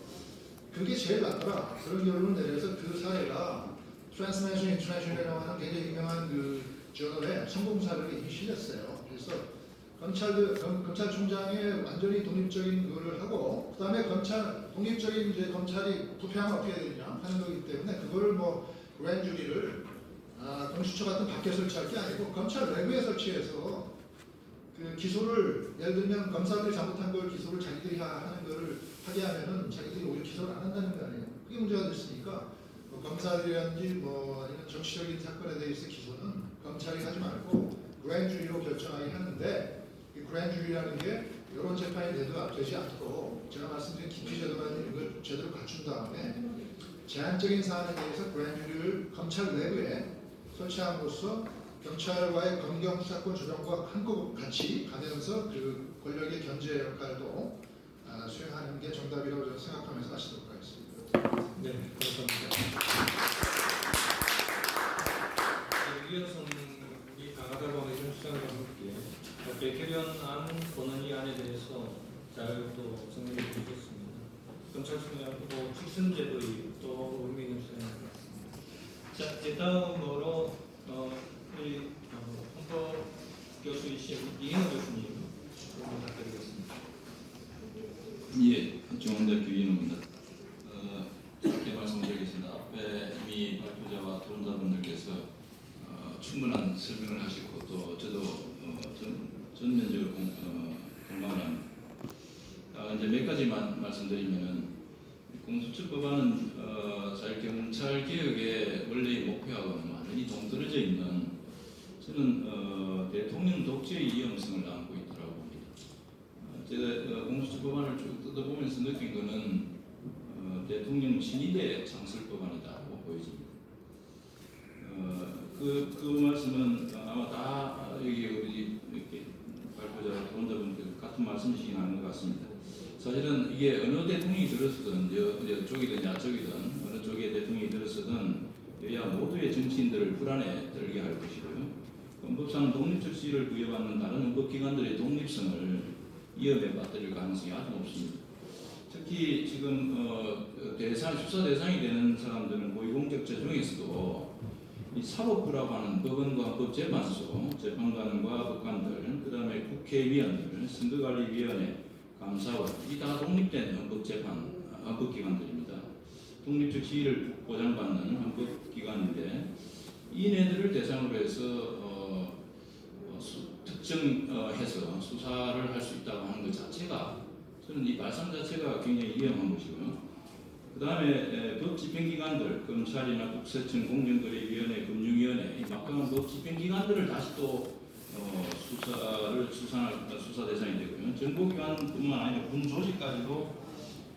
그게 제일 낫더라. 그런 결론을 내려서 그 사례가 트랜스내셔널 인터내셔널이라고 하는 굉장히 유명한 그 저널에 성공 사례를 이미 실렸어요. 그래서 검찰총장의 완전히 독립적인 그거를 하고 그다음에 독립적인 이제 검찰이 투표하면 어떻게 되느냐 하는 거기 때문에 그걸 뭐 그랜 주리를 공수처 같은 밖에 설치할 게 아니고 검찰 내부에 설치해서 그 기소를 예를 들면 검사들이 잘못한 걸 기소를 자기들이 하는 거를 하게 하면은 자기들이 오히려 기소를 안 한다는 거 아니에요. 그게 문제가 됐으니까 뭐 검사들이라든지 뭐 아니면 정치적인 사건에 대해서 기소는 검찰이 하지 말고 그랜 주리로 결정하게 하는데 이 그랜 주리라는 게 여론 재판이 되지 않도록 제가 말씀드린 기피 제도라는 걸 제대로 갖춘 다음에 제한적인 사안에 대해서 그랜 주리를 검찰 내부에 설치함으로써 경찰과의 검경 수사권 조정과 한국 같이 가면서 그 권력의 견제 역할도 수행하는 게 정답이라고 저는 생각하면서 마치도록 하겠습니다. 네, 감사합니다. 위헌성이 강하다고 하는 이런 주장과 함께 개변안 보는 이 안에 대해서 잘 또 정리해 주셨습니다. 검찰총장도 출신제도의 또 의미 있는 주장입니다. 자, 이제 다음으로 우리 헌법 교수이신 이인호 교수님 부탁드리겠습니다. 예, 중앙대학교 이인호입니다. 짧게 말씀드리겠습니다. 앞에 이미 발표자와 토론자분들께서 충분한 설명을 하시고 또 저도 전면적으로 공감을 합니다. 이제 몇 가지만 말씀드리면은 공수처법안은 자유경찰 개혁의 원래의 목표하고는 완전히 동떨어져 있는 저는 대통령 독재의 위험성을 안고 있다고 봅니다. 제가 공수처법안을 쭉 뜯어보면서 느낀 것은 대통령 친위대 창설법안이다고 보여집니다. 그 말씀은 아마 다 여기 우리 이렇게 발표자 토론자분들 같은 말씀이시긴 한 것 같습니다. 사실은 이게 어느 대통령이 들었든 여쪽이든 야쪽이든 어느 쪽에 대통령이 들었든 여야 모두의 정치인들을 불안에 떨게 할 것이고요. 헌법상 독립적 지위를 부여받는 다른 헌법기관들의 독립성을 위험에 빠뜨릴 가능성이 아주 높습니다. 특히 지금 수사 대상이 되는 사람들은 고위공직자 중에서도 이 사법부라고 하는 법원과 헌법재판소, 재판관과 법관들, 그 다음에 국회의원들, 선거관리위원회, 감사원, 이 다 독립된 헌법기관들입니다. 독립적 지위를 보장받는 헌법기관인데 이네들을 대상으로 해서 특정해서 수사를 할 수 있다고 하는 것 자체가 저는 이 말씀 자체가 굉장히 위험한 것이고요. 그 다음에 법 집행기관들, 검찰이나 국세청, 공정거래위원회, 금융위원회, 이 막강한 법 집행기관들을 다시 또 수사 대상이 되고요. 정보기관뿐만 아니라 군 조직까지도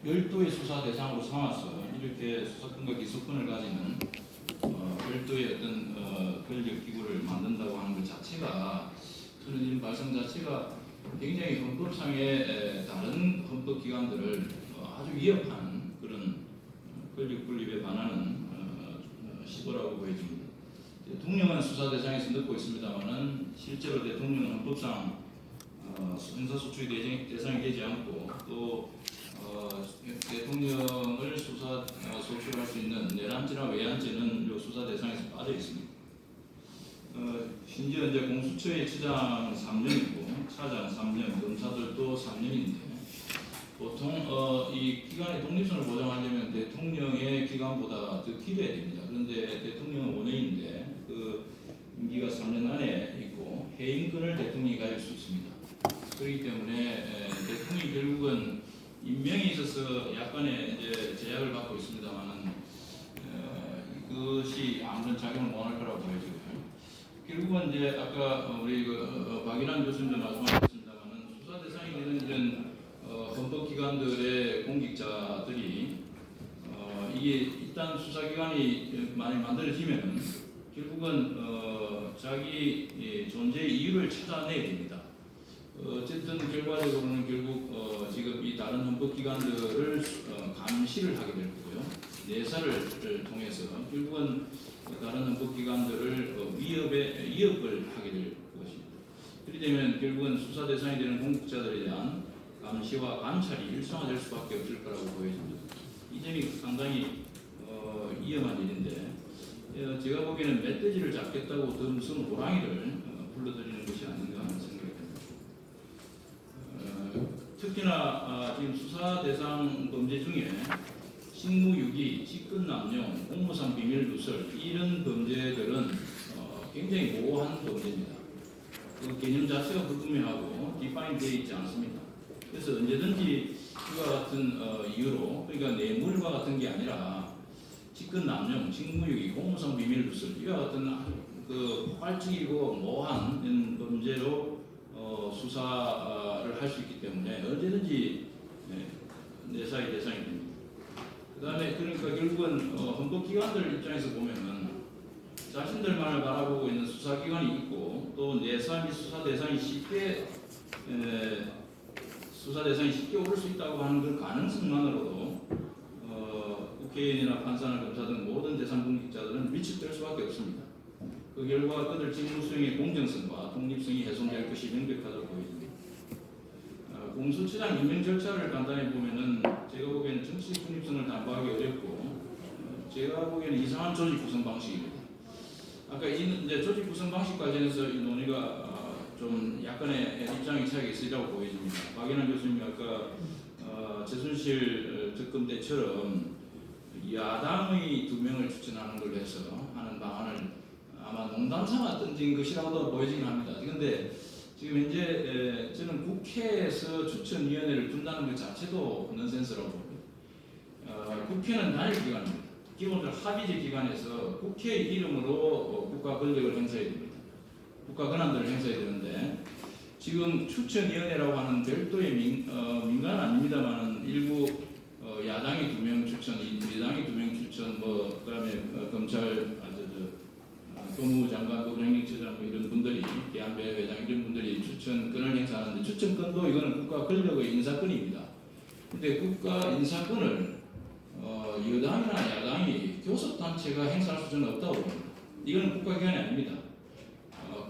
별도의 수사 대상으로 삼아서 이렇게 수사권과 기소권을 가지는 별도의 어떤 권력 기구를 만든다고 하는 것 자체가 저는 이 말씀 자체가 굉장히 헌법상의 다른 헌법기관들을 아주 위협하는 그런 권력 분립에 반하는 시도라고 보여집니다. 대통령은 수사 대상에서 넣고 있습니다만은 실제로 대통령은 헌법상 형사소추의 대상이 되지 않고 또 대통령을 수사 소추할 수 있는 내란죄나 외환죄는 수사 대상에서 빠져 있습니다. 심지어 이제 공수처의 처장 3년이고 차장 3년, 검사들도 3년인데 보통 이 기관의 독립성을 보장하려면 대통령의 기간보다 더 길어야 됩니다. 그런데 대통령은 5년인데 그 임기가 3년 안에 있고 해임권을 대통령이 가질 수 있습니다. 그렇기 때문에 대통령이 결국은 임명에 있어서 약간의 이제 제약을 받고 있습니다만은 그것이 아무런 작용을 못할 거라고 보여지고요. 결국은 이제 아까 우리 박인환 교수님도 말씀하셨습니다만은 수사 대상이 되는 이런 헌법기관들의 공직자들이 이게 일단 수사기관이 많이 만들어지면 결국은 자기 존재의 이유를 찾아내야 됩니다. 어쨌든 결과적으로는 결국 지금 이 다른 헌법기관들을 감시를 하게 될 거고요. 내사를 통해서 결국은 다른 헌법기관들을 위협을 하게 될 것입니다. 그렇게 되면 결국은 수사 대상이 되는 공직자들에 대한 감시와 감찰이 일상화될 수밖에 없을 거라고 보여집니다. 이 점이 상당히 위험한 일인데 제가 보기에는 멧돼지를 잡겠다고 더 무슨 호랑이를 불러들이는 것이 아닌가 하는 생각이 듭니다. 특히나 지금 수사 대상 범죄 중에 식무유기, 직권남용, 공무상 비밀 누설 이런 범죄들은 굉장히 모호한 범죄입니다. 그 개념 자체가 불분명하고 디파인되어 있지 않습니다. 그래서 언제든지 이와 같은 이유로 그러니까 뇌물과 같은 게 아니라 직권남용, 직무유기, 공무상 비밀 누설 이와 같은 그 포괄적이고 모호한 범죄로 수사를 할 수 있기 때문에 언제든지 내사의 대상이 됩니다. 그 다음에 그러니까 결국은 헌법기관들 입장에서 보면은 자신들만을 바라보고 있는 수사기관이 있고 또 내사 및 수사 대상이 쉽게 오를 수 있다고 하는 그 가능성만으로도 국회의원이나 판사나 검사 등 모든 대상 공직자들은 위축될 수밖에 없습니다. 그 결과 그들 직무 수행의 공정성과 독립성이 훼손될 것이 명백하다고 보입니다. 공수처장 임명 절차를 간단히 보면은 제가 보기에는 정치적 중립성을 담보하기 어렵고 제가 보기에는 이상한 조직 구성 방식입니다. 아까 이제 조직 구성 방식 관련해서 이 논의가 좀 약간의 입장의 차이가 있으리라고 보여집니다. 박인환 교수님이 아까 최순실 특검 때처럼 야당의 2명을 추천하는 걸로 해서 하는 방안을 아마 농담 삼아 던진 것이라고도 보여지긴 합니다. 그런데 지금 현재 저는 국회에서 추천위원회를 둔다는 것 자체도 넌센스라고 봅니다. 국회는 단일기관입니다. 기본적으로 합의제 기관에서 국회의 이름으로 국가 권력을 행사해야 됩니다. 국가 권한들을 행사해야 되는데 지금 추천위원회라고 하는 별도의 민간 아닙니다만 일부 야당이 2명 추천, 여당이 2명 추천, 그다음에 검찰 법무부 장관, 법령행처장 이런 분들이 대한배 회장 이런 분들이 추천권을 행사하는데 추천권도 이거는 국가 권력의 인사권입니다. 그런데 국가 인사권을 여당이나 야당이 교섭단체가 행사할 수는 없다고 봅니다. 이건 국가기관이 아닙니다.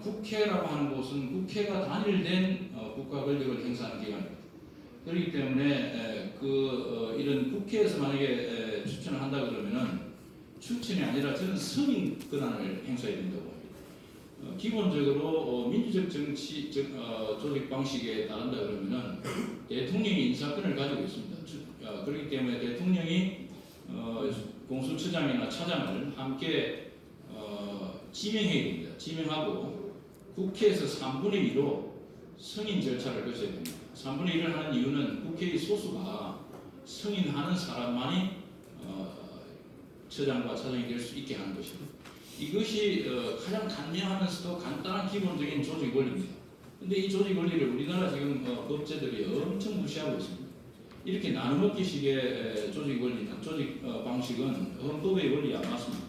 국회라고 하는 곳은 국회가 단일된 국가 권력을 행사하는 기관입니다. 그렇기 때문에 이런 국회에서 만약에 추천을 한다 그러면은 추천이 아니라 저는 승인 권한을 행사해야 된다고 봅니다. 기본적으로 민주적 정치 조직 방식에 따른다 그러면은 대통령이 인사권을 가지고 있습니다. 그렇기 때문에 대통령이 공수처장이나 차장을 함께 지명해야 됩니다. 지명하고 국회에서 3분의 2로 승인 절차를 거쳐야 됩니다. 3분의 1을 하는 이유는 국회의 소수가 승인하는 사람만이 처장과 차장이 될 수 있게 하는 것입니다. 이것이 가장 간단하면서도 간단한 기본적인 조직 원리입니다. 근데 이 조직 원리를 우리나라 지금 법제들이 엄청 무시하고 있습니다. 이렇게 나눠먹기식의 조직 원리는 조직 방식은 헌법의 원리에 안 맞습니다.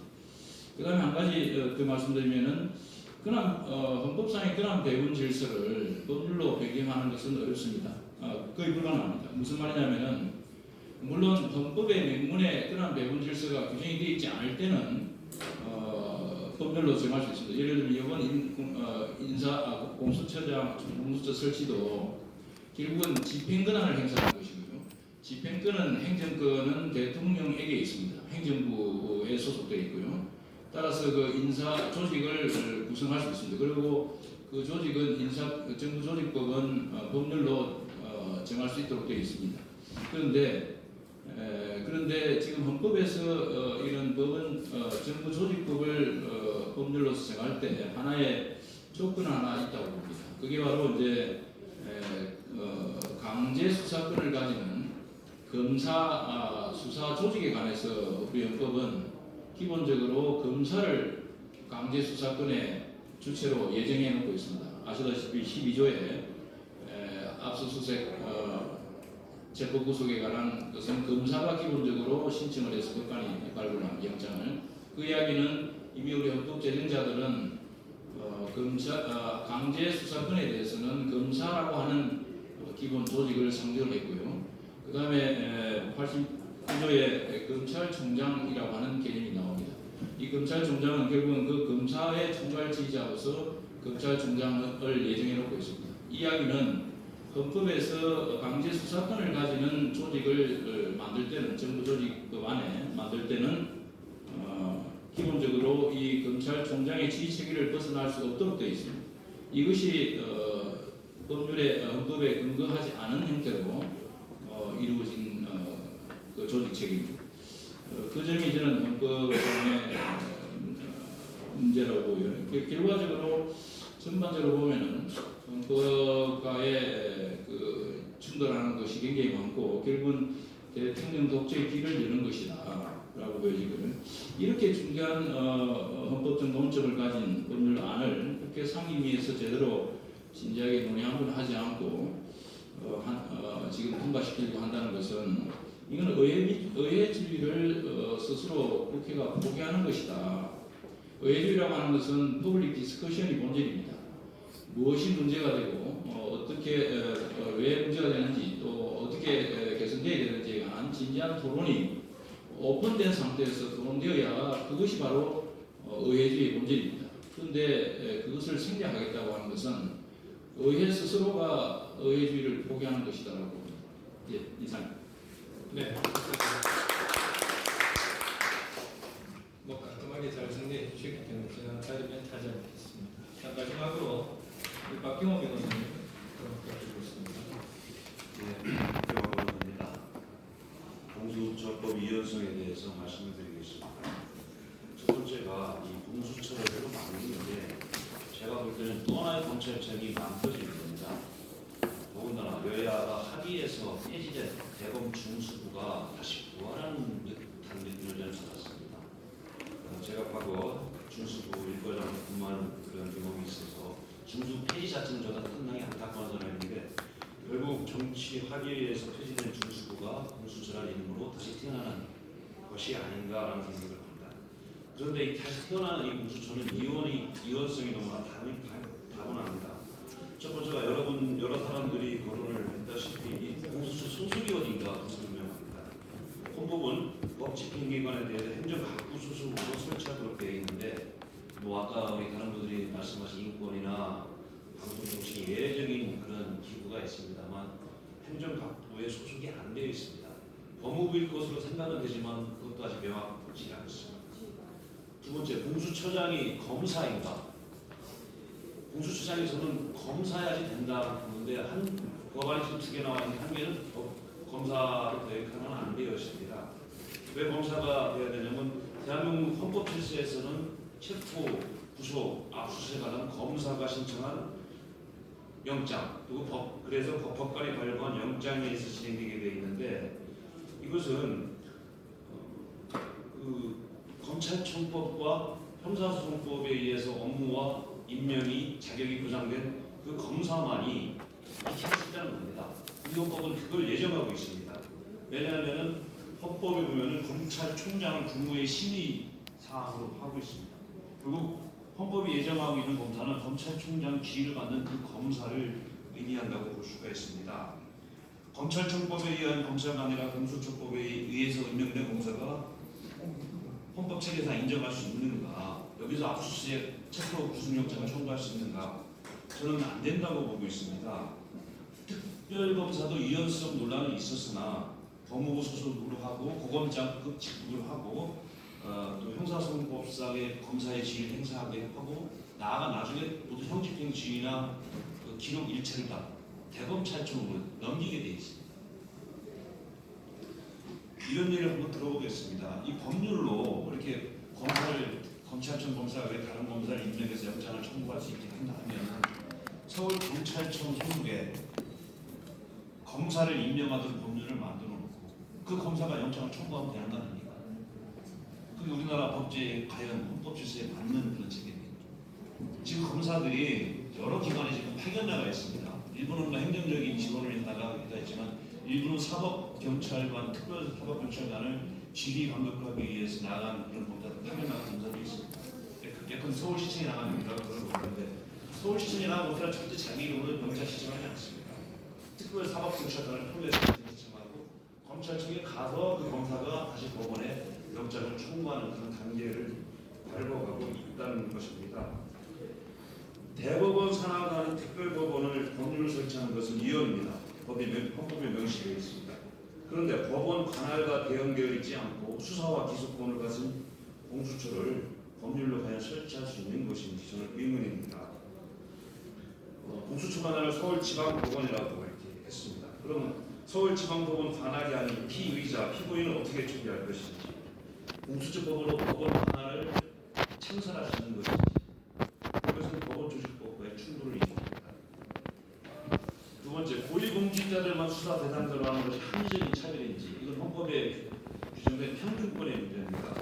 그 다음에 한 가지 그 말씀드리면은 헌법상의 그런 배분 질서를 법률로 배경하는 것은 어렵습니다. 거의 불가능합니다. 무슨 말이냐면은 물론 헌법의 명문에 그런 배분 질서가 규정이 되어 있지 않을 때는 법률로 정할 수 있습니다. 예를 들면 이번 공수처장, 공수처 설치도 결국은 집행 권한을 행사하는 것이고요. 집행권은 행정권은 대통령에게 있습니다. 행정부에 소속되어 있고요. 따라서 그 인사 조직을 구성할 수 있습니다. 그리고 그 조직은 정부조직법은 법률로 정할 수 있도록 되어 있습니다. 그런데 지금 헌법에서 이런 법은 정부조직법을 법률로서 정할 때 하나의 조건 하나 있다고 봅니다. 그게 바로 이제 강제 수사권을 가지는 검사 수사 조직에 관해서 우리 헌법은 기본적으로 검사를 강제 수사권의 주체로 예정해 놓고 있습니다. 아시다시피 12조에 압수수색 체포 구속에 관한 것은 검사가 기본적으로 신청을 해서 법관이 발부한 영장을 그 이야기는 이미 우리 헌법 제정자들은 강제 수사권에 대해서는 검사라고 하는 기본 조직을 상정을 했고요. 그 다음에 89조에 검찰총장이라고 하는 개념이 나옵니다. 이 검찰총장은 결국은 그 검사의 총괄지휘자로서 검찰총장을 예정해 놓고 있습니다. 이 이야기는 헌법에서 강제 수사권을 가지는 조직을 만들 때는 정부 조직법 안에 만들 때는 기본적으로 이 검찰총장의 지휘 체계를 벗어날 수 없도록 되어 있습니다. 이것이 헌법에 근거하지 않은 형태로 이루어진 그 조직 체계입니다. 그 점이 저는 헌법의 문제라고 보여요. 결과적으로 전반적으로 보면은 헌법과의 그 충돌하는 것이 굉장히 많고 결국은 대통령 독재의 길을 여는 것이다라고 보여지거든요. 이렇게 중요한 헌법적 논점을 가진 법률안을 국회 상임위에서 제대로 진지하게 논의 한번 하지 않고 지금 통과시키려고 한다는 것은 이건 의회주의를 스스로 국회가 포기하는 것이다. 의회주의라고 하는 것은 퍼블릭 디스커션이 본질입니다. 무엇이 문제가 되고 어떻게 왜 문제가 되는지 또 어떻게 개선되어야 되는지에 관한 진지한 토론이 오픈된 상태에서 토론되어야 그것이 바로 의회주의의 본질입니다. 그런데 그것을 생략하겠다고 하는 것은 의회 스스로가 의회주의를 포기하는 것이다라고 봅니다. 예, 이상. 네. 뭐 깔끔하게 잘 정리해 주셨기 때문에 제가 자리 멘트하지 않겠습니다. 자, 마지막으로 박경호 변호사님 부탁드리고 있습니다. 네, 박경호입니다. 공수처법 이연성에 대해서 말씀을 드리겠습니다. 첫 번째가 이 공수처를 새로 만드는데 제가 볼 때는 또 하나의 검찰청이 만들어질 겁니다. 더군다나 여야가 합의해서 폐지된 대검 중수부가 다시 부활하는 듯한 느낌을 저는 받았습니다. 제가 과거 중수부 일과장으로 근무한 그런 경험이 있어서 중수부 폐지 자체는 저도 상당히 안타까운 사람인데 결국 정치 합의에 의해서 폐지된 중수부가 공수처라는 이름으로 다시 태어나는 것이 아닌가라는 생각을 합니다. 그런데 이 다시 태어나는 이 공수처는 이원성이 너무나 다분합니다. 첫 번째가 여러 사람들이 거론을 했다시피 이 공수처 소속이 어딘가 분명합니다. 헌법은 법 집행기관에 대해서 행정각부 소속으로 설치하도록 되어 있는데 뭐 아까 우리 다른 분들이 말씀하신 인권이나 방송정치 예외적인 그런 기구가 있습니다만 행정각부에 소속이 안 되어 있습니다. 법무부일 것으로 생각은 되지만 그것도 아직 명확하지 않습니다. 두 번째, 공수처장이 검사인가? 공수처장이 저는 검사야지 된다 보는데 한 법안이 지금 2개 나와 있는 한 개는 검사로 계획하면 안 되어 있습니다. 왜 검사가 돼야 되냐면 대한민국 헌법 질서에서는 체포 부서 압수수색하는 검사가 신청한 영장, 그리고 그래서 법관이 발부한 영장에 의해서 진행되게 되어 있는데 이것은 그 검찰청법과 형사소송법에 의해서 업무와 임명이 자격이 보장된 그 검사만이 이렇게 할 수 있다는 겁니다. 우리 헌법은 그걸 예정하고 있습니다. 왜냐하면 헌법에 보면은 검찰총장을 국무의 심의 사항으로 하고 있습니다. 그리고 헌법이 예정하고 있는 검사는 검찰총장 지휘를 받는 그 검사를 의미한다고 볼 수가 있습니다. 검찰청법에 의한 검찰관이나 공수처법에 의해서 임명된 검사가 헌법 체계상 인정할 수 있는가? 여기서 압수수색 체포 구속영장을 청구할 수 있는가? 저는 안 된다고 보고 있습니다. 특별검사도 이연성 논란이 있었으나 법무부 소속으로 하고 고검장급 직급으로 하고 또 형사소송법상의 검사의 지위를 행사하게 하고 나중에 모두 형집행 지위나 그 기록 일체를 다 대검찰청으로 넘기게 돼 있습니다. 이런 얘기를 한번 들어보겠습니다. 이 법률로 이렇게 검찰청 검사가 왜 다른 검사를 임명해서 영장을 청구할 수 있게 한다면 서울경찰청 소속에 검사를 임명하던 법률을 만들어 놓고 그 검사가 영장을 청구하면 되는 거 아닙니까? 그게 우리나라 법제에 과연 헌법 질서에 맞는 그런 체계입니다. 지금 검사들이 여러 기관에 지금 파견 나가 있습니다. 일부는 뭐 행정적인 지원을 나가고 있지만 일부는 사법경찰관, 특별사법경찰관을 지휘 감독하기 위해서 나간 그런 검사들, 파견 나간 검사들이 있습니다. 예컨대 서울시청에 나가는 그런 건데 서울시청에 나간 검사는 절대 자기 이름으로 경찰 시청하지 않습니다. 특별사법경찰관을 통해서 시청하고 검찰청에 가서 그 검사가 다시 법원에 영장을 청구하는 그런 단계를 밟아가고 있다는 것입니다. 대법원 산하가 특별법원을 법률로 설치하는 것은 이혼입니다. 헌법에 명시되어 있습니다. 그런데 법원 관할과 대응되어 있지 않고 수사와 기소권을 가진 공수처를 법률로 과연 설치할 수 있는 것인지 저는 의문입니다. 공수처 관할을 서울지방법원이라고 이렇게 했습니다. 그러면 서울지방법원 관할이 아닌 피의자, 피고인은 어떻게 처리할 것인지, 공수처법으로 법원 관할을 창설할 수 있는 것인지, 이것은 법원조직법과의 충돌을 일으킵니다. 두 번째, 고위공직자들만 수사 대상자로 하는 것이 합리적인 차별인지, 이건 헌법에 규정된 평등권의 문제입니다.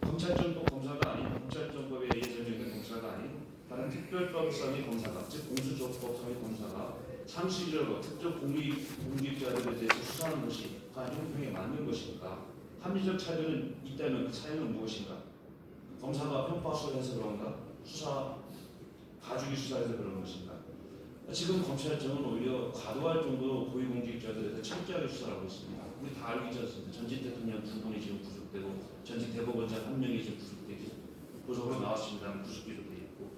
검찰청법 검사가 아닌 검찰청법에 의해 설정된 검사가 아닌 다른 특별법상의 검사가, 즉 공수처법상의 검사가 상시적으로 특정 공직자들에 대해서 수사하는 것이 과연 형평에 맞는 것인가? 합리적 차별은 있다면 그 사유는 무엇인가? 검사가 편파소해서 그런가? 가중이 수사해서 그런 것인가? 지금 검찰청은 오히려 과도할 정도로 고위공직자들에 대해 철저하게 수사를 하고 있습니다. 우리 다 알고 있지 않습니까? 전직 대통령 2분이 지금 구속되고 전직 대법원장 1명이 지금 구속되고 고소가 나왔습니다. 구속기도 돼 있고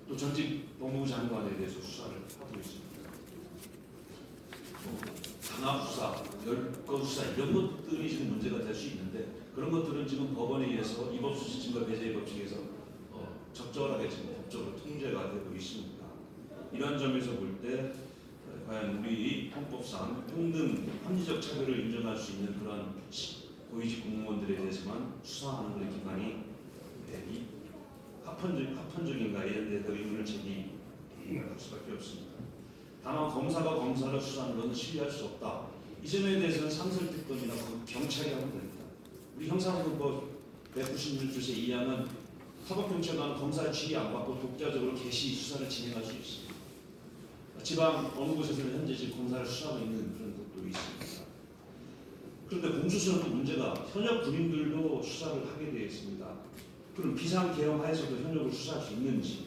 또 전직 법무부 장관에 대해서 수사를 하고 있습니다. 강압 수사, 열거 수사 이런 것들이 지금 문제가 될 수 있는데 그런 것들은 지금 법원에 의해서 입법수지 증거 배제의 법칙에서 적절하게 지금 법적으로 통제가 되고 있습니다. 이런 점에서 볼 때 과연 우리 헌법상 평등, 합리적 차별을 인정할 수 있는 그런 고위직 공무원들에 대해서만 수사하는 그런 기관이 합헌적인가 이런 데서 의문을 제기할 수밖에 없습니다. 다만 검사가 검사를 수사하는 것은 신뢰할 수 없다. 이 점에 대해서는 상설특검이나 경찰이 하면 됩니다. 우리 형사소송법 196조의 2항은 사법경찰관은 검사 지휘 안 받고 독자적으로 개시 수사를 진행할 수 있습니다. 지방 어느 곳에서는 현재 지금 검사를 수사하고 있는 그런 것도 있습니다. 그런데 공수처는 문제가 현역 군인들도 수사를 하게 되어 있습니다. 그럼 비상계엄 하에서도 현역을 수사할 수 있는지,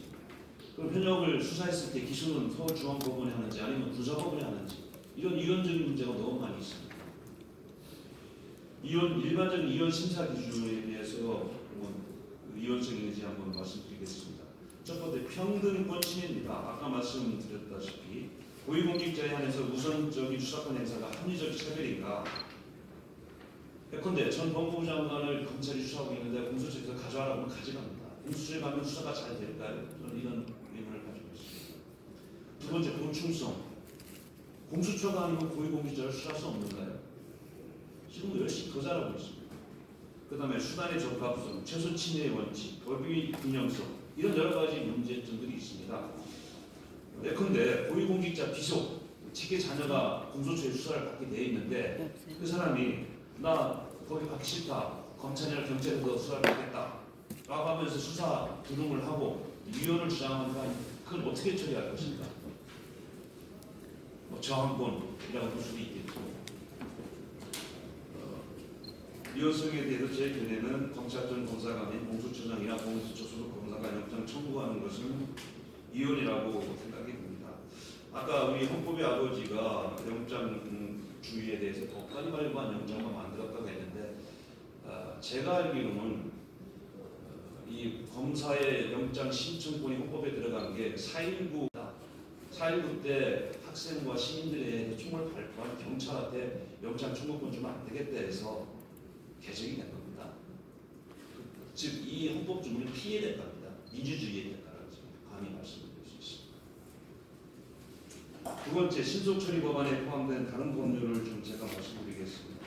그럼 현역을 수사했을 때 기소는 서울중앙법원에 하는지 아니면 구사법원에 하는지 이런 이론적인 문제가 너무 많이 있습니다. 일반적인 이혼 심사 기준에 대해서 이혼성인지 한번 말씀드리겠습니다. 첫 번째 평등권 침해입니다. 아까 말씀드렸다시피 고위공직자에 한해서 우선적인 수사권 행사가 합리적 차별인가? 예컨대 전 법무부 장관을 검찰이 수사하고 있는데 공수처에서 가져와라고 하면 가져갑니다. 공수처에 가면 수사가 잘 될까요? 저는 이런 의문을 가지고 있습니다. 두 번째 공충성. 공수처가 아니면 고위공직자를 수사할 수 없는가요? 지금 열심히 더 잘하고 있습니다. 그 다음에 수단의 적합성, 최소 침해의 원칙, 법의 균형성 이런 여러 가지 문제점들이 있습니다. 예컨대 고위공직자 비속 직계 자녀가 공소처에 수사를 받게 돼 있는데 그 사람이 나 거기 가기 싫다, 검찰이나 경찰에서 수사를 받겠다 라고 하면서 수사 두lum을 하고 위헌을 주장하니까 그걸 어떻게 처리할 것인가? 뭐 저항권이라고 볼 수도 있겠죠. 위헌성에 대해서 제 견해는 검찰청 검사관이 공수처장이나 공수처 소속 검사가 영장 청구하는 것은 위헌이라고 생각이 듭니다. 아까 우리 헌법의 아버지가 영장주의에 대해서 법관이 발부한 영장만 만들었다고 했는데 제가 알기로는 이 검사의 영장 신청권이 헌법에 들어간 게 4.19다. 4.19 때 학생과 시민들의 총을 발표한 경찰한테 영장 청구권 주면 안 되겠다 해서 개정이 된 겁니다. 즉 이 헌법 주문이 피해된 겁니다. 민주주의의 대가라고 감히 말씀드릴 수 있습니다. 두 번째, 신속처리 법안에 포함된 다른 법률을 좀 제가 말씀드리겠습니다.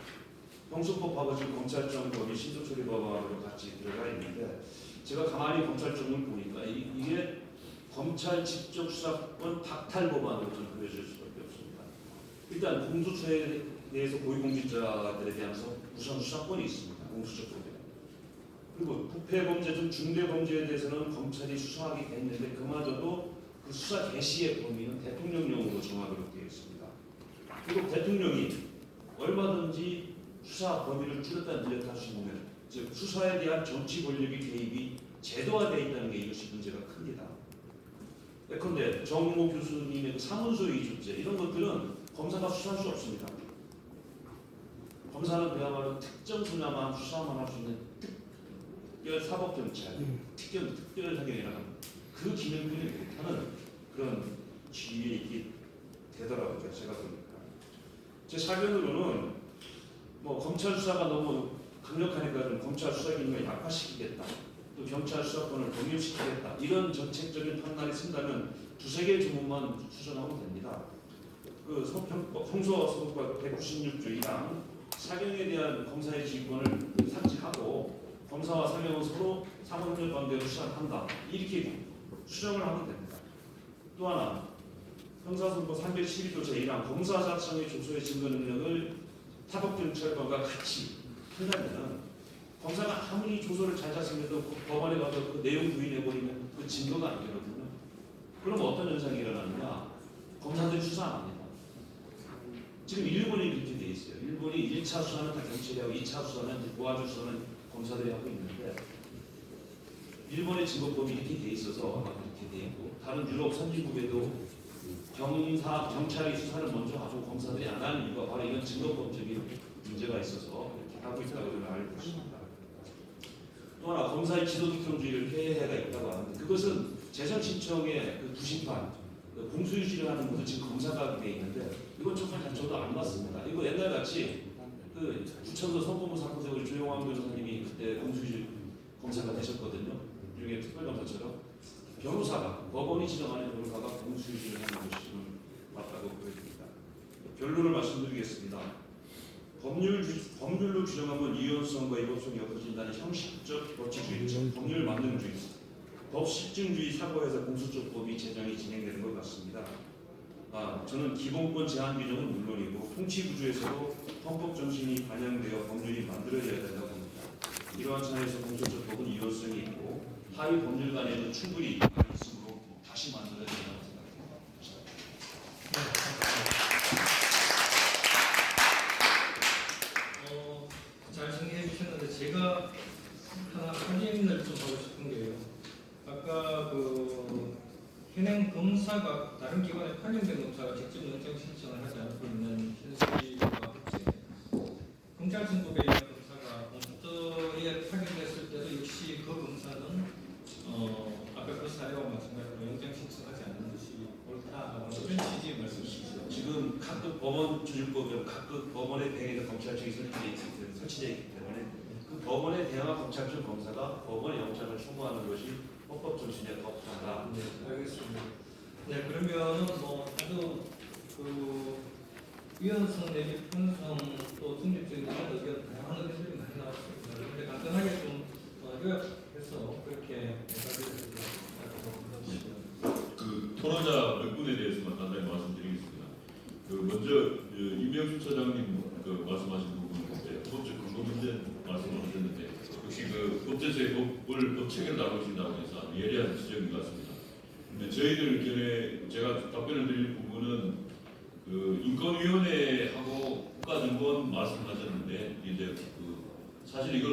형소법하고 지금 검찰청법이 신속처리 법안으로 같이 들어가 있는데 제가 가만히 검찰청을 보니까 이게 검찰 직접 수사권 박탈 법안으로 좀 그려질 수밖에 없습니다. 일단 공수처에 대해서 고위공직자들에 대해서 우선 수사권이 있습니다. 공수처법에. 그리고 부패범죄 등 중대범죄에 대해서는 검찰이 수사하게 돼 있는데 그마저도 그 수사 개시의 범위는 대통령령으로 정하도록 되어 있습니다. 그리고 대통령이 얼마든지 수사 범위를 줄였다 늘렸다 할 수 있는, 즉 수사에 대한 정치 권력의 개입이 제도화되어 있다는 게 이것이 문제가 큽니다. 예컨대 정모 교수님의 사문서 위조죄 이런 것들은 검사가 수사할 수 없습니다. 검사는 그야말로 특정 분야만 수사만 할 수 있는 특별 사법경찰, 특별 사경이라는 그 기능들이 못하는 그런 지위에 있게 되더라고요. 제가 보니까 제 사견으로는 뭐 검찰 수사가 너무 강력하니까 좀 검찰 수사 기능을 약화시키겠다, 또 경찰 수사권을 독립시키겠다 이런 정책적인 판단이 쓴다면 두세 개의 조문만 수정하면 됩니다. 그 형소소법 196조 1항 사경에 대한 검사의 지휘권을 삭제하고 검사와 사경은 서로 상호협력 관계로 수사한다 이렇게 수정을 하면 됩니다. 또 하나 형사소법 312조 제1항 검사 자청의 조소의 증거 능력을 타법경찰관과 같이 한다면 검사가 아무리 조소를 잘 짰음에도 법원에 가서 그 내용 부인해버리면 그 증거가 안 되거든요. 그럼 어떤 현상이 일어나느냐? 검사들이 수사 안 합니다. 지금 일본이 이렇게 돼 있어요. 일본이 1차 수사는 다 경찰이 하고 2차 수사는 도와줄 수사는 검사들이 하고 있는데 일본의 직업법이 이렇게 돼 있어서 이렇게 돼 있고 다른 유럽 선진국에도 경찰이 수사를 먼저 하고 검사들이 안 하는 이유가 바로 이런 증거법적인 문제가 있어서 이렇게 하고 있다고 저는 알고 있습니다. 또 하나 검사의 지도특정주의를 폐해가 있다고 하는데 그것은 재선 신청의 그 부심판 공수유지를 하는 것도 지금 검사가 돼 있는데 이건 정말 저도 안 맞습니다. 이거 옛날같이 그 부천도 성범죄 사건 때문에 조용환 변호사님이 그때 공수유지 검사가 되셨거든요. 일종의 특별검사처럼 변호사가 법원이 지정하는 변호사가 공수유지를 하는 것이 맞다고 보여집니다. 결론을 말씀드리겠습니다. 법률로 규정하면 유연성과 위법성이 없어진다는 형식적 법치주의, 법률 만능주의, 법실증주의 사고에서 공수처법이 제정이 진행되는 것 같습니다. 저는 기본권 제한 규정은 물론이고 통치 구조에서도 헌법 정신이 반영되어 법률이 만들어져야 된다고 봅니다. 이러한 차원에서 공수처법은 유연성이 있고 하위 법률 간에도 충분히 있으므로 다시 만들어야 된다고 생각합니다. 잘 정리해 주셨는데 제가 하나 확인을 좀 하고 싶은 게요. 아까 그 현행 검사가 다른 기관에 판정된 검사가 직접 영장 신청을 하지 않고 있는 현실과 합체 경찰청법에 의한 검사가 공수처에 파견됐을 때도 역시 그 검사는 아까 그 사례와 마찬가지로 영장 신청하지 않는 것이 옳다 이런 취지의 말씀이시죠. 지금 각급 법원 조직법에 각급 법원에 대해서 검찰청이 설치되어 있기 때문에 그 법원에 대항한 검찰청 검사가 법원의 영장을 청구하는 것이 헌법 정신에 부합하다. 네, 알겠습니다. 네, 그러면은 뭐 아주 그 유연성 내지 편성 또 중립적인 이런 의견 다양한 의견들이 많이 나왔습니다. 그런데 간단하게 좀 해서 그렇게 그 토론자 몇 분에 대해서만 간단히 말씀드리겠습니다. 그 먼저 이명수 처장님 그 말씀하신 부분인데 법적 근거 문제 말씀하셨는데 역시 그 법제처의 법체계를 다루신다고 해서 아주 예리한 지적인 것 같습니다. 근데 저희들 견해 제가 답변을 드릴 부분은 그 인권위원회하고 국가정보원 말씀하셨는데 이제 그 사실 이걸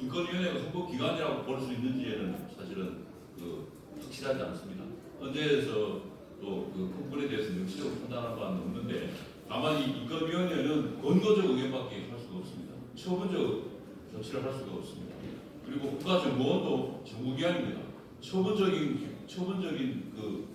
인권위원회가 헌법기관이라고 볼 수 있는지에는 사실은 그 확실하지 않습니다. 언제에서 또 그 부분에 대해서 명시적으로 판단할 바는 없는데 다만 이 인권위원회는 권고적 의견밖에 할 수가 없습니다. 처분적 조치를 할 수가 없습니다. 그리고 국가정보원도 정부기관입니다. 처분적인 그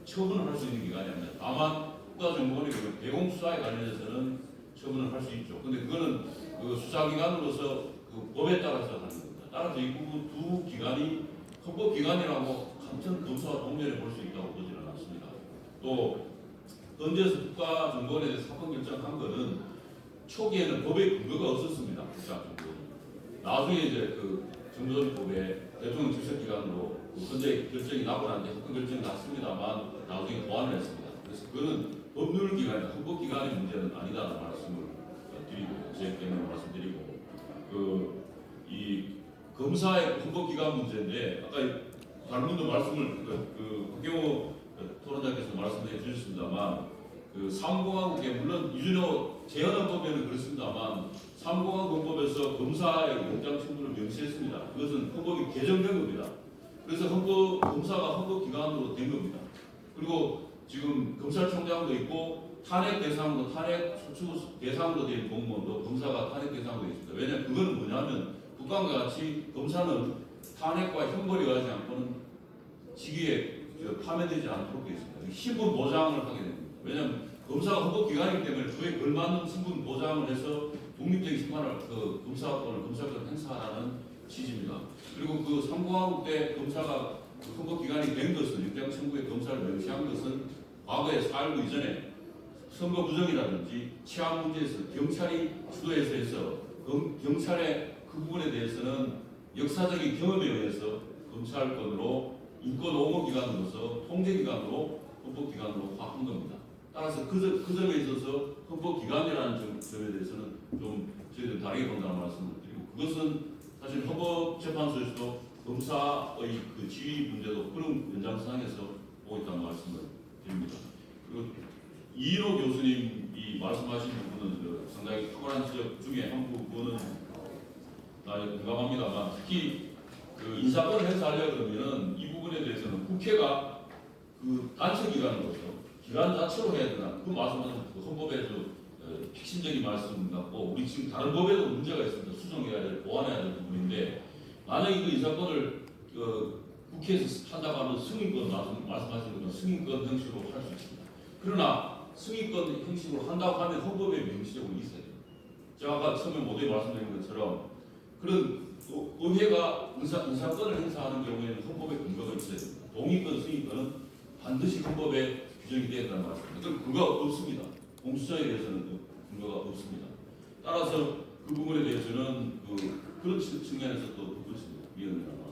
처분을 할 수 있는 기관이 아닙니다. 다만 국가정보원이 그 대공수사에 관련해서는 처분을 할 수 있죠. 근데 그거는 그 수사기관으로서 그 법에 따라서 하는 겁니다. 따라서 이 부분 두 기관이 헌법기관이라고 같은 검사와 동전에 볼 수 있다고 보지는 않습니다. 또 언제에서 국가정보원에 대해서 사건 결정한 거는 초기에는 법의 근거가 없었습니다. 국가정보원이. 나중에 이제 그 정보조직법에 대통령 직속기관으로 현재 결정이 나고 난 뒤에 사건 결정이 났습니다만 나중에 보완을 했습니다. 그래서 그거는 법률기관이나 헌법기관의 문제는 아니다라는 말씀을 드리고 제 때문에 말씀드리고 이 검사의 헌법기관 문제인데 아까 다른 분도 말씀을 박경호 토론자께서 말씀해 주셨습니다만 그 사무공화국에 물론 유준호 재헌헌법에는 그렇습니다만 사무공화국법에서 검사의 영장 청구를 명시했습니다. 그것은 헌법이 개정된 겁니다. 그래서 검사가 헌법기관으로 된 겁니다. 그리고 지금 검찰총장도 있고 탄핵 대상으로 탄핵 소추 대상으로 된 공무원도 검사가 탄핵 대상으로 있습니다. 왜냐하면 그건 뭐냐면 북한과 같이 검사는 탄핵과 형벌이 가지 않고는 직위에 파면되지 않도록 되어 있습니다. 신분 보장을 하게 됩니다. 왜냐하면 검사가 헌법기관이기 때문에 그에 걸맞는 신분 보장을 해서 독립적인 심판을 검사권을 행사하라는 취지입니다. 그리고 그 삼공화국 때 검사가 헌법기관이 된 것은 영장 청구에 검사를 명시한 것은 과거에 4.19 이전에 선거 부정이라든지 치안 문제에서 경찰이 주도해서 해서 경찰의 그 부분에 대해서는 역사적인 경험에 의해서 검찰권으로 인권 옹호기관으로서 통제기관으로 헌법기관으로 확한 겁니다. 따라서 그 점에 있어서 헌법기관이라는 점에 대해서는 좀 저희들 다르게 본다는 말씀을 드리고 그것은 사실 헌법재판소에서도 검사의 그 지위 문제도 그런 연장선상에서 보고 있다는 말씀을 드립니다. 그리고 이인호 교수님이 말씀하신 부분은 상당히 탁월한 지적 중에 한 부분은 공감합니다만 특히 그 인사권을 행사하려고 그러면 이 부분에 대해서는 국회가 그 단체기관으로서 기관 자체로 해야 된다. 그 말씀은 그 헌법에서 핵심적인 말씀 같고 우리 지금 다른 법에도 문제가 있습니다. 수정해야 될, 보완해야 될 부분인데 만약에 그 인사권을 국회에서 한다고 하면 승인권 말씀하신 것처럼 승인권 형식으로 할 수 있습니다. 그러나 승인권 형식으로 한다고 하면 헌법에 명시적으로 있어야 됩니다. 제가 아까 처음에 모두에 말씀드린 것처럼 그런 의회가 인사권을 행사하는 경우에는 헌법에 근거가 있어야 됩니다. 동의권, 승인권은 반드시 헌법에 규정이 되어야 한다는 말씀입니다. 그건 근거가 없습니다. 공수처에 대해서는 근거가 없습니다. 따라서 그 부분에 대해서는 그런 측면에서 또 그렇습니다. 위헌이라는